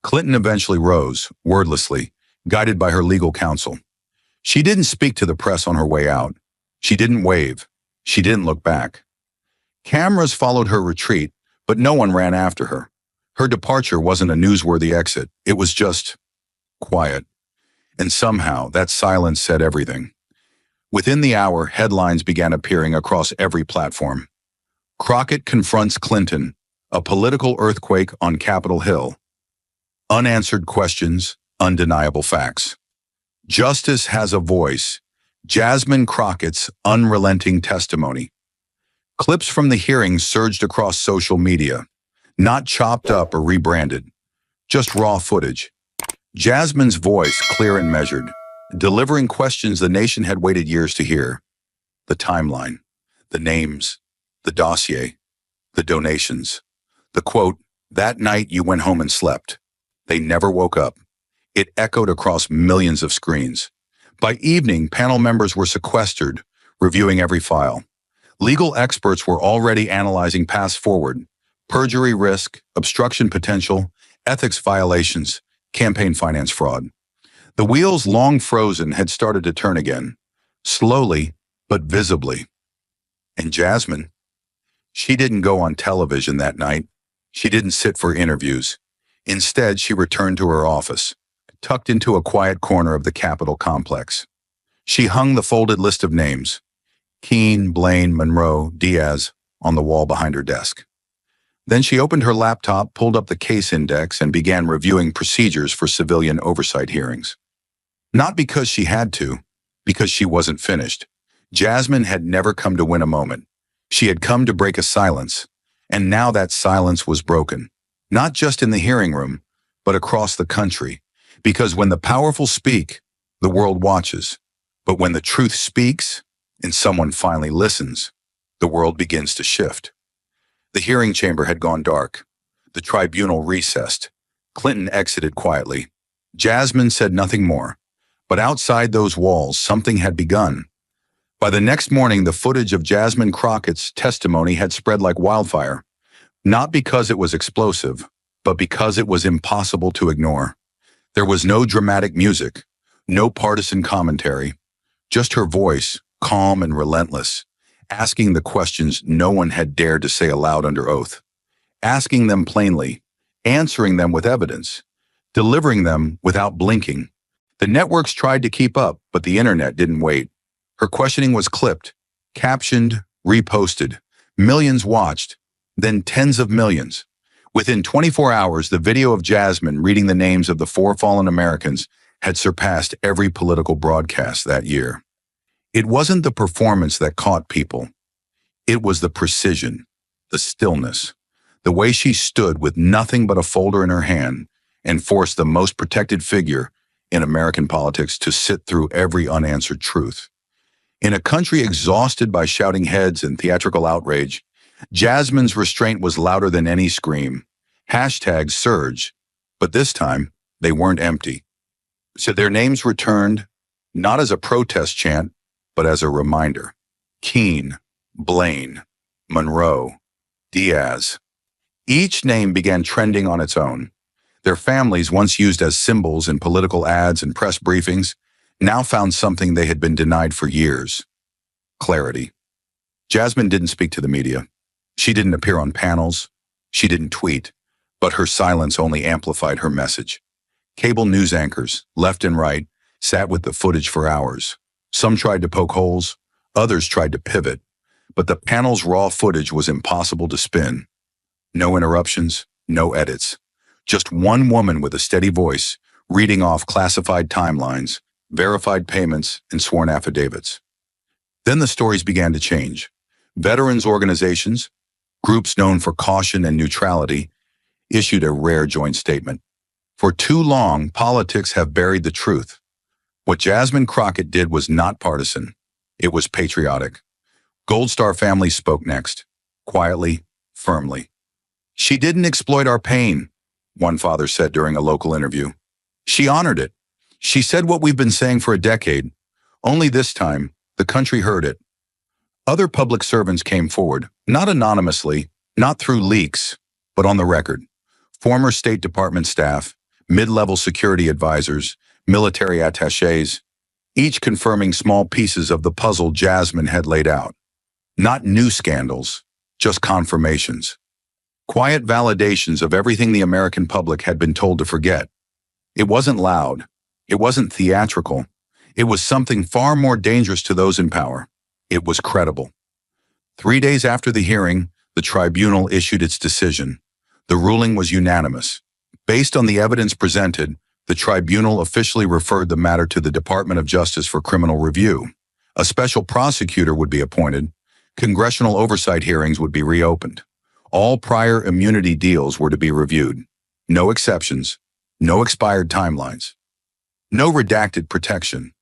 Clinton eventually rose, wordlessly, guided by her legal counsel. She didn't speak to the press on her way out. She didn't wave. She didn't look back. Cameras followed her retreat, but no one ran after her. Her departure wasn't a newsworthy exit. It was just quiet. And somehow, that silence said everything. Within the hour, headlines began appearing across every platform. Crockett confronts Clinton, a political earthquake on Capitol Hill. Unanswered questions, undeniable facts. Justice has a voice. Jasmine Crockett's unrelenting testimony. Clips from the hearing surged across social media, not chopped up or rebranded, just raw footage. Jasmine's voice clear and measured, delivering questions the nation had waited years to hear. The timeline, the names, the dossier, the donations, the quote, "That night you went home and slept. They never woke up." It echoed across millions of screens. By evening, panel members were sequestered, reviewing every file. Legal experts were already analyzing paths forward: perjury risk, obstruction potential, ethics violations, campaign finance fraud. The wheels, long frozen, had started to turn again, slowly but visibly. And Jasmine? She didn't go on television that night. She didn't sit for interviews. Instead, she returned to her office, tucked into a quiet corner of the Capitol complex. She hung the folded list of names, Keene, Blaine, Monroe, Diaz, on the wall behind her desk. Then she opened her laptop, pulled up the case index, and began reviewing procedures for civilian oversight hearings. Not because she had to, because she wasn't finished. Jasmine had never come to win a moment. She had come to break a silence, and now that silence was broken, not just in the hearing room, but across the country. Because when the powerful speak, the world watches. But when the truth speaks, and someone finally listens, the world begins to shift. The hearing chamber had gone dark. The tribunal recessed. Clinton exited quietly. Jasmine said nothing more. But outside those walls, something had begun. By the next morning, the footage of Jasmine Crockett's testimony had spread like wildfire. Not because it was explosive, but because it was impossible to ignore. There was no dramatic music, no partisan commentary, just her voice, calm and relentless, asking the questions no one had dared to say aloud under oath, asking them plainly, answering them with evidence, delivering them without blinking. The networks tried to keep up, but the internet didn't wait. Her questioning was clipped, captioned, reposted. Millions watched, then tens of millions. Within 24 hours, the video of Jasmine reading the names of the 4 fallen Americans had surpassed every political broadcast that year. It wasn't the performance that caught people. It was the precision, the stillness, the way she stood with nothing but a folder in her hand and forced the most protected figure in American politics to sit through every unanswered truth. In a country exhausted by shouting heads and theatrical outrage, Jasmine's restraint was louder than any scream. Hashtags surged, but this time they weren't empty. So their names returned, not as a protest chant, but as a reminder. Keene, Blaine, Monroe, Diaz. Each name began trending on its own. Their families, once used as symbols in political ads and press briefings, now found something they had been denied for years: clarity. Jasmine didn't speak to the media. She didn't appear on panels. She didn't tweet, but her silence only amplified her message. Cable news anchors, left and right, sat with the footage for hours. Some tried to poke holes, others tried to pivot, but the panel's raw footage was impossible to spin. No interruptions, no edits. Just one woman with a steady voice, reading off classified timelines, verified payments, and sworn affidavits. Then the stories began to change. Veterans organizations, groups known for caution and neutrality, issued a rare joint statement. For too long, politics have buried the truth. What Jasmine Crockett did was not partisan. It was patriotic. Gold Star families spoke next, quietly, firmly. "She didn't exploit our pain," one father said during a local interview. "She honored it. She said what we've been saying for a decade. Only this time, the country heard it." Other public servants came forward, not anonymously, not through leaks, but on the record. Former State Department staff, mid-level security advisors, military attachés, each confirming small pieces of the puzzle Jasmine had laid out. Not new scandals, just confirmations. Quiet validations of everything the American public had been told to forget. It wasn't loud. It wasn't theatrical. It was something far more dangerous to those in power. It was credible. 3 days after the hearing, the tribunal issued its decision. The ruling was unanimous. Based on the evidence presented, The tribunal officially referred the matter to the Department of Justice for criminal review. A special prosecutor would be appointed. Congressional oversight hearings would be reopened. All prior immunity deals were to be reviewed. No exceptions, no expired timelines, no redacted protection.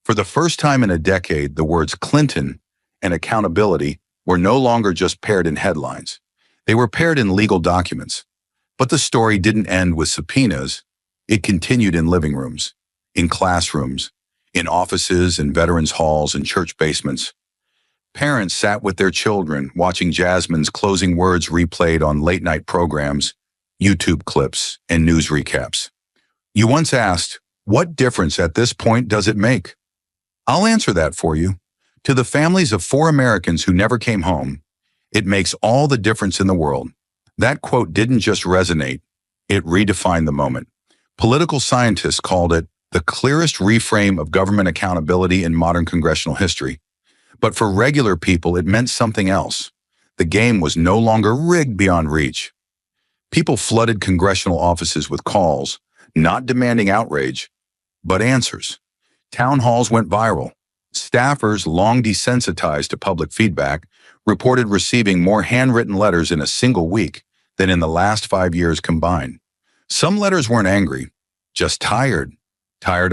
For the first time in a decade, the words Clinton and accountability were no longer just paired in headlines. They were paired in legal documents. But the story didn't end with subpoenas. It continued in living rooms, in classrooms, in offices, in veterans' halls, and church basements. Parents sat with their children watching Jasmine's closing words replayed on late-night programs, YouTube clips, and news recaps. You once asked, what difference at this point does it make? I'll answer that for you. To the families of 4 Americans who never came home, it makes all the difference in the world. That quote didn't just resonate, it redefined the moment. Political scientists called it the clearest reframe of government accountability in modern congressional history. But for regular people, it meant something else. The game was no longer rigged beyond reach. People flooded congressional offices with calls, not demanding outrage, but answers. Town halls went viral. Staffers, long desensitized to public feedback, reported receiving more handwritten letters in a single week than in the last 5 years combined. Some letters weren't angry, just tired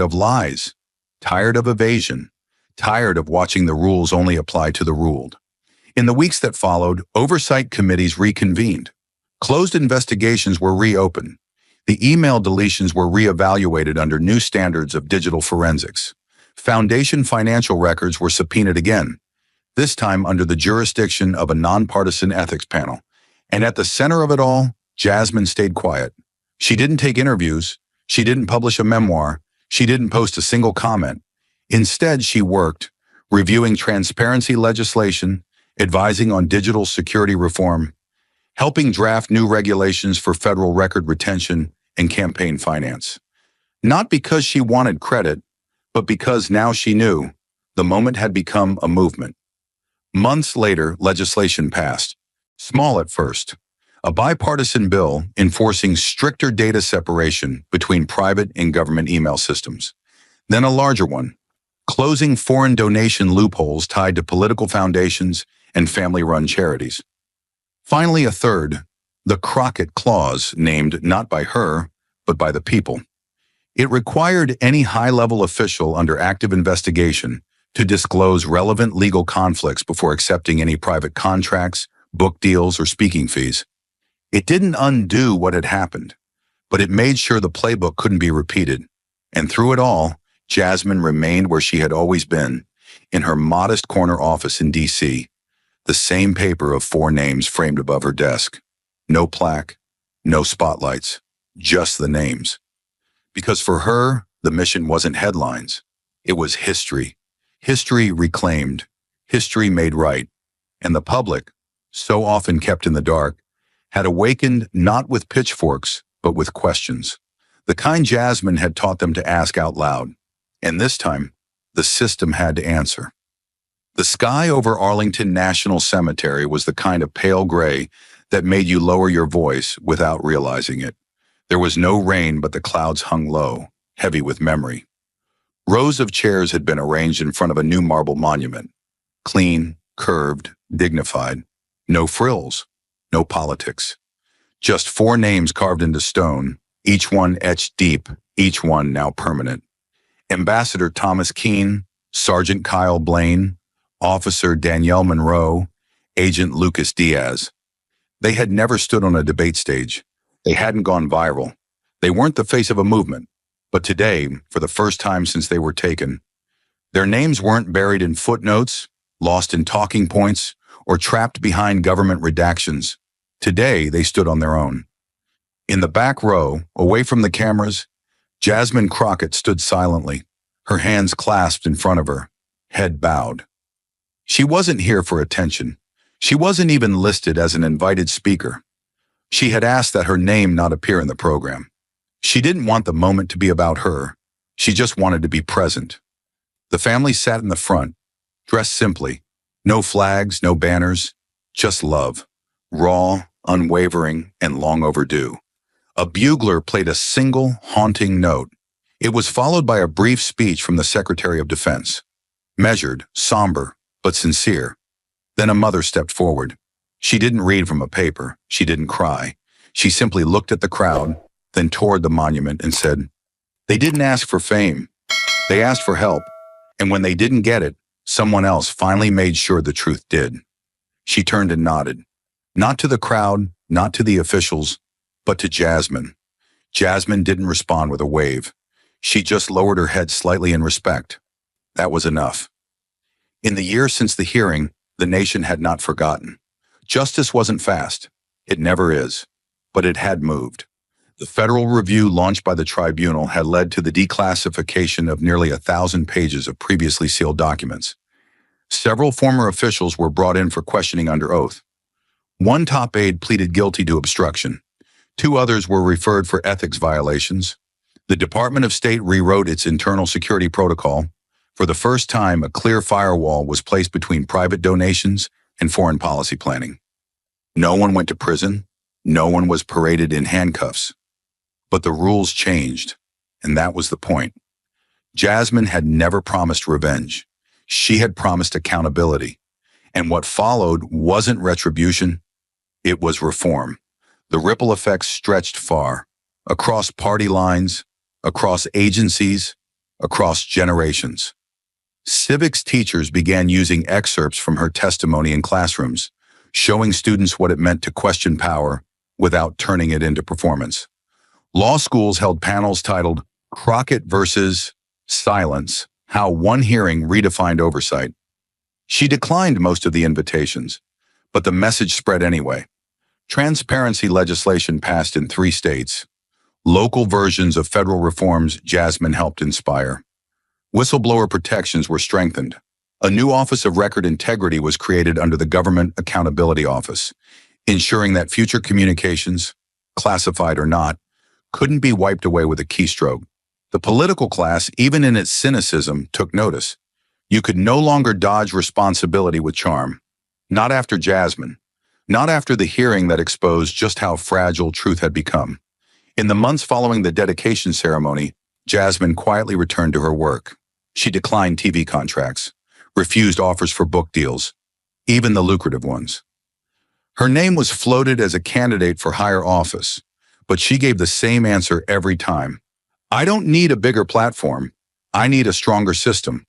of lies, tired of evasion, tired of watching the rules only apply to the ruled. In the weeks that followed, oversight committees reconvened. Closed investigations were reopened. The email deletions were reevaluated under new standards of digital forensics. Foundation financial records were subpoenaed again, this time under the jurisdiction of a nonpartisan ethics panel. And at the center of it all, Jasmine stayed quiet. She didn't take interviews. She didn't publish a memoir. She didn't post a single comment. Instead, she worked, reviewing transparency legislation, advising on digital security reform, helping draft new regulations for federal record retention and campaign finance. Not because she wanted credit, but because now she knew the moment had become a movement. Months later, legislation passed. Small at first. A bipartisan bill enforcing stricter data separation between private and government email systems. Then a larger one, closing foreign donation loopholes tied to political foundations and family-run charities. Finally, a third, the Crockett Clause, named not by her, but by the people. It required any high-level official under active investigation to disclose relevant legal conflicts before accepting any private contracts, book deals, or speaking fees. It didn't undo what had happened, but it made sure the playbook couldn't be repeated. And through it all, Jasmine remained where she had always been, in her modest corner office in D.C., the same paper of 4 names framed above her desk. No plaque, no spotlights, just the names. Because for her, the mission wasn't headlines. It was history. History reclaimed, history made right. And the public, so often kept in the dark, had awakened not with pitchforks, but with questions. The kind Jasmine had taught them to ask out loud. And this time, the system had to answer. The sky over Arlington National Cemetery was the kind of pale gray that made you lower your voice without realizing it. There was no rain, but the clouds hung low, heavy with memory. Rows of chairs had been arranged in front of a new marble monument. Clean, curved, dignified. No frills, no politics. Just 4 names carved into stone, each one etched deep, each one now permanent. Ambassador Thomas Keane, Sergeant Kyle Blaine, Officer Danielle Monroe, Agent Lucas Diaz. They had never stood on a debate stage. They hadn't gone viral. They weren't the face of a movement. But today, for the first time since they were taken, their names weren't buried in footnotes, lost in talking points, or trapped behind government redactions. Today, they stood on their own. In the back row, away from the cameras, Jasmine Crockett stood silently, her hands clasped in front of her, head bowed. She wasn't here for attention. She wasn't even listed as an invited speaker. She had asked that her name not appear in the program. She didn't want the moment to be about her. She just wanted to be present. The family sat in the front, dressed simply. No flags, no banners, just love. Raw, unwavering, and long overdue. A bugler played a single, haunting note. It was followed by a brief speech from the Secretary of Defense. Measured, somber, but sincere. Then a mother stepped forward. She didn't read from a paper. She didn't cry. She simply looked at the crowd, then toward the monument and said, "They didn't ask for fame. They asked for help. And when they didn't get it, someone else finally made sure the truth did." She turned and nodded. Not to the crowd, not to the officials, but to Jasmine. Jasmine didn't respond with a wave. She just lowered her head slightly in respect. That was enough. In the years since the hearing, the nation had not forgotten. Justice wasn't fast. It never is. But it had moved. The federal review launched by the tribunal had led to the declassification of nearly 1,000 pages of previously sealed documents. Several former officials were brought in for questioning under oath. One top aide pleaded guilty to obstruction. 2 others were referred for ethics violations. The Department of State rewrote its internal security protocol. For the first time, a clear firewall was placed between private donations and foreign policy planning. No one went to prison. No one was paraded in handcuffs. But the rules changed, and that was the point. Jasmine had never promised revenge. She had promised accountability. And what followed wasn't retribution, it was reform. The ripple effects stretched far, across party lines, across agencies, across generations. Civics teachers began using excerpts from her testimony in classrooms, showing students what it meant to question power without turning it into performance. Law schools held panels titled Crockett versus Silence, How One Hearing Redefined Oversight. She declined most of the invitations, but the message spread anyway. Transparency legislation passed in 3 states. Local versions of federal reforms Jasmine helped inspire. Whistleblower protections were strengthened. A new Office of Record Integrity was created under the Government Accountability Office, ensuring that future communications, classified or not, couldn't be wiped away with a keystroke. The political class, even in its cynicism, took notice. You could no longer dodge responsibility with charm. Not after Jasmine. Not after the hearing that exposed just how fragile truth had become. In the months following the dedication ceremony, Jasmine quietly returned to her work. She declined TV contracts, refused offers for book deals, even the lucrative ones. Her name was floated as a candidate for higher office, but she gave the same answer every time. "I don't need a bigger platform. I need a stronger system."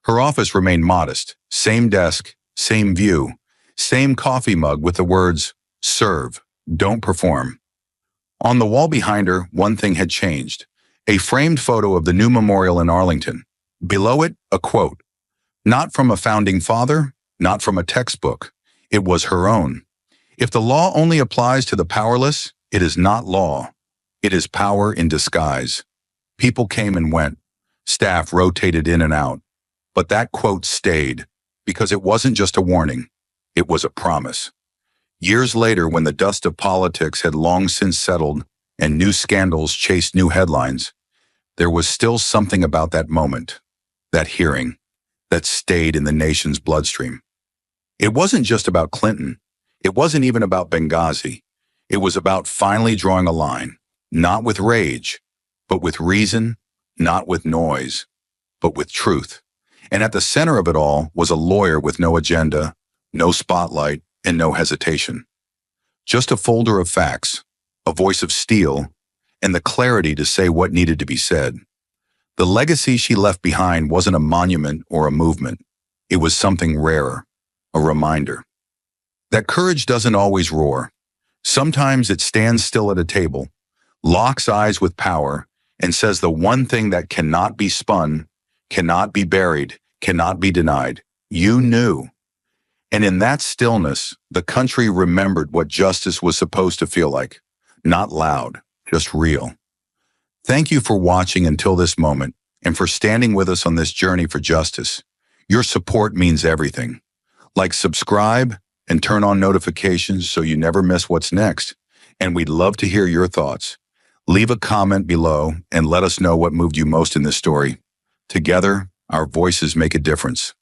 Her office remained modest, same desk, same view, same coffee mug with the words, "Serve, don't perform." On the wall behind her, one thing had changed. A framed photo of the new memorial in Arlington. Below it, a quote. Not from a founding father, not from a textbook. It was her own. If the law only applies to the powerless, it is not law. It is power in disguise. People came and went. Staff rotated in and out. But that quote stayed, because it wasn't just a warning. It was a promise. Years later, when the dust of politics had long since settled and new scandals chased new headlines, there was still something about that moment, that hearing, that stayed in the nation's bloodstream. It wasn't just about Clinton. It wasn't even about Benghazi. It was about finally drawing a line, not with rage, but with reason, not with noise, but with truth. And at the center of it all was a lawyer with no agenda, no spotlight, and no hesitation. Just a folder of facts, a voice of steel, and the clarity to say what needed to be said. The legacy she left behind wasn't a monument or a movement. It was something rarer, a reminder. That courage doesn't always roar. Sometimes it stands still at a table, locks eyes with power, and says the one thing that cannot be spun, cannot be buried, cannot be denied. You knew. And in that stillness, the country remembered what justice was supposed to feel like. Not loud, just real. Thank you for watching until this moment and for standing with us on this journey for justice. Your support means everything. Like, subscribe, and turn on notifications so you never miss what's next. And we'd love to hear your thoughts. Leave a comment below and let us know what moved you most in this story. Together, our voices make a difference.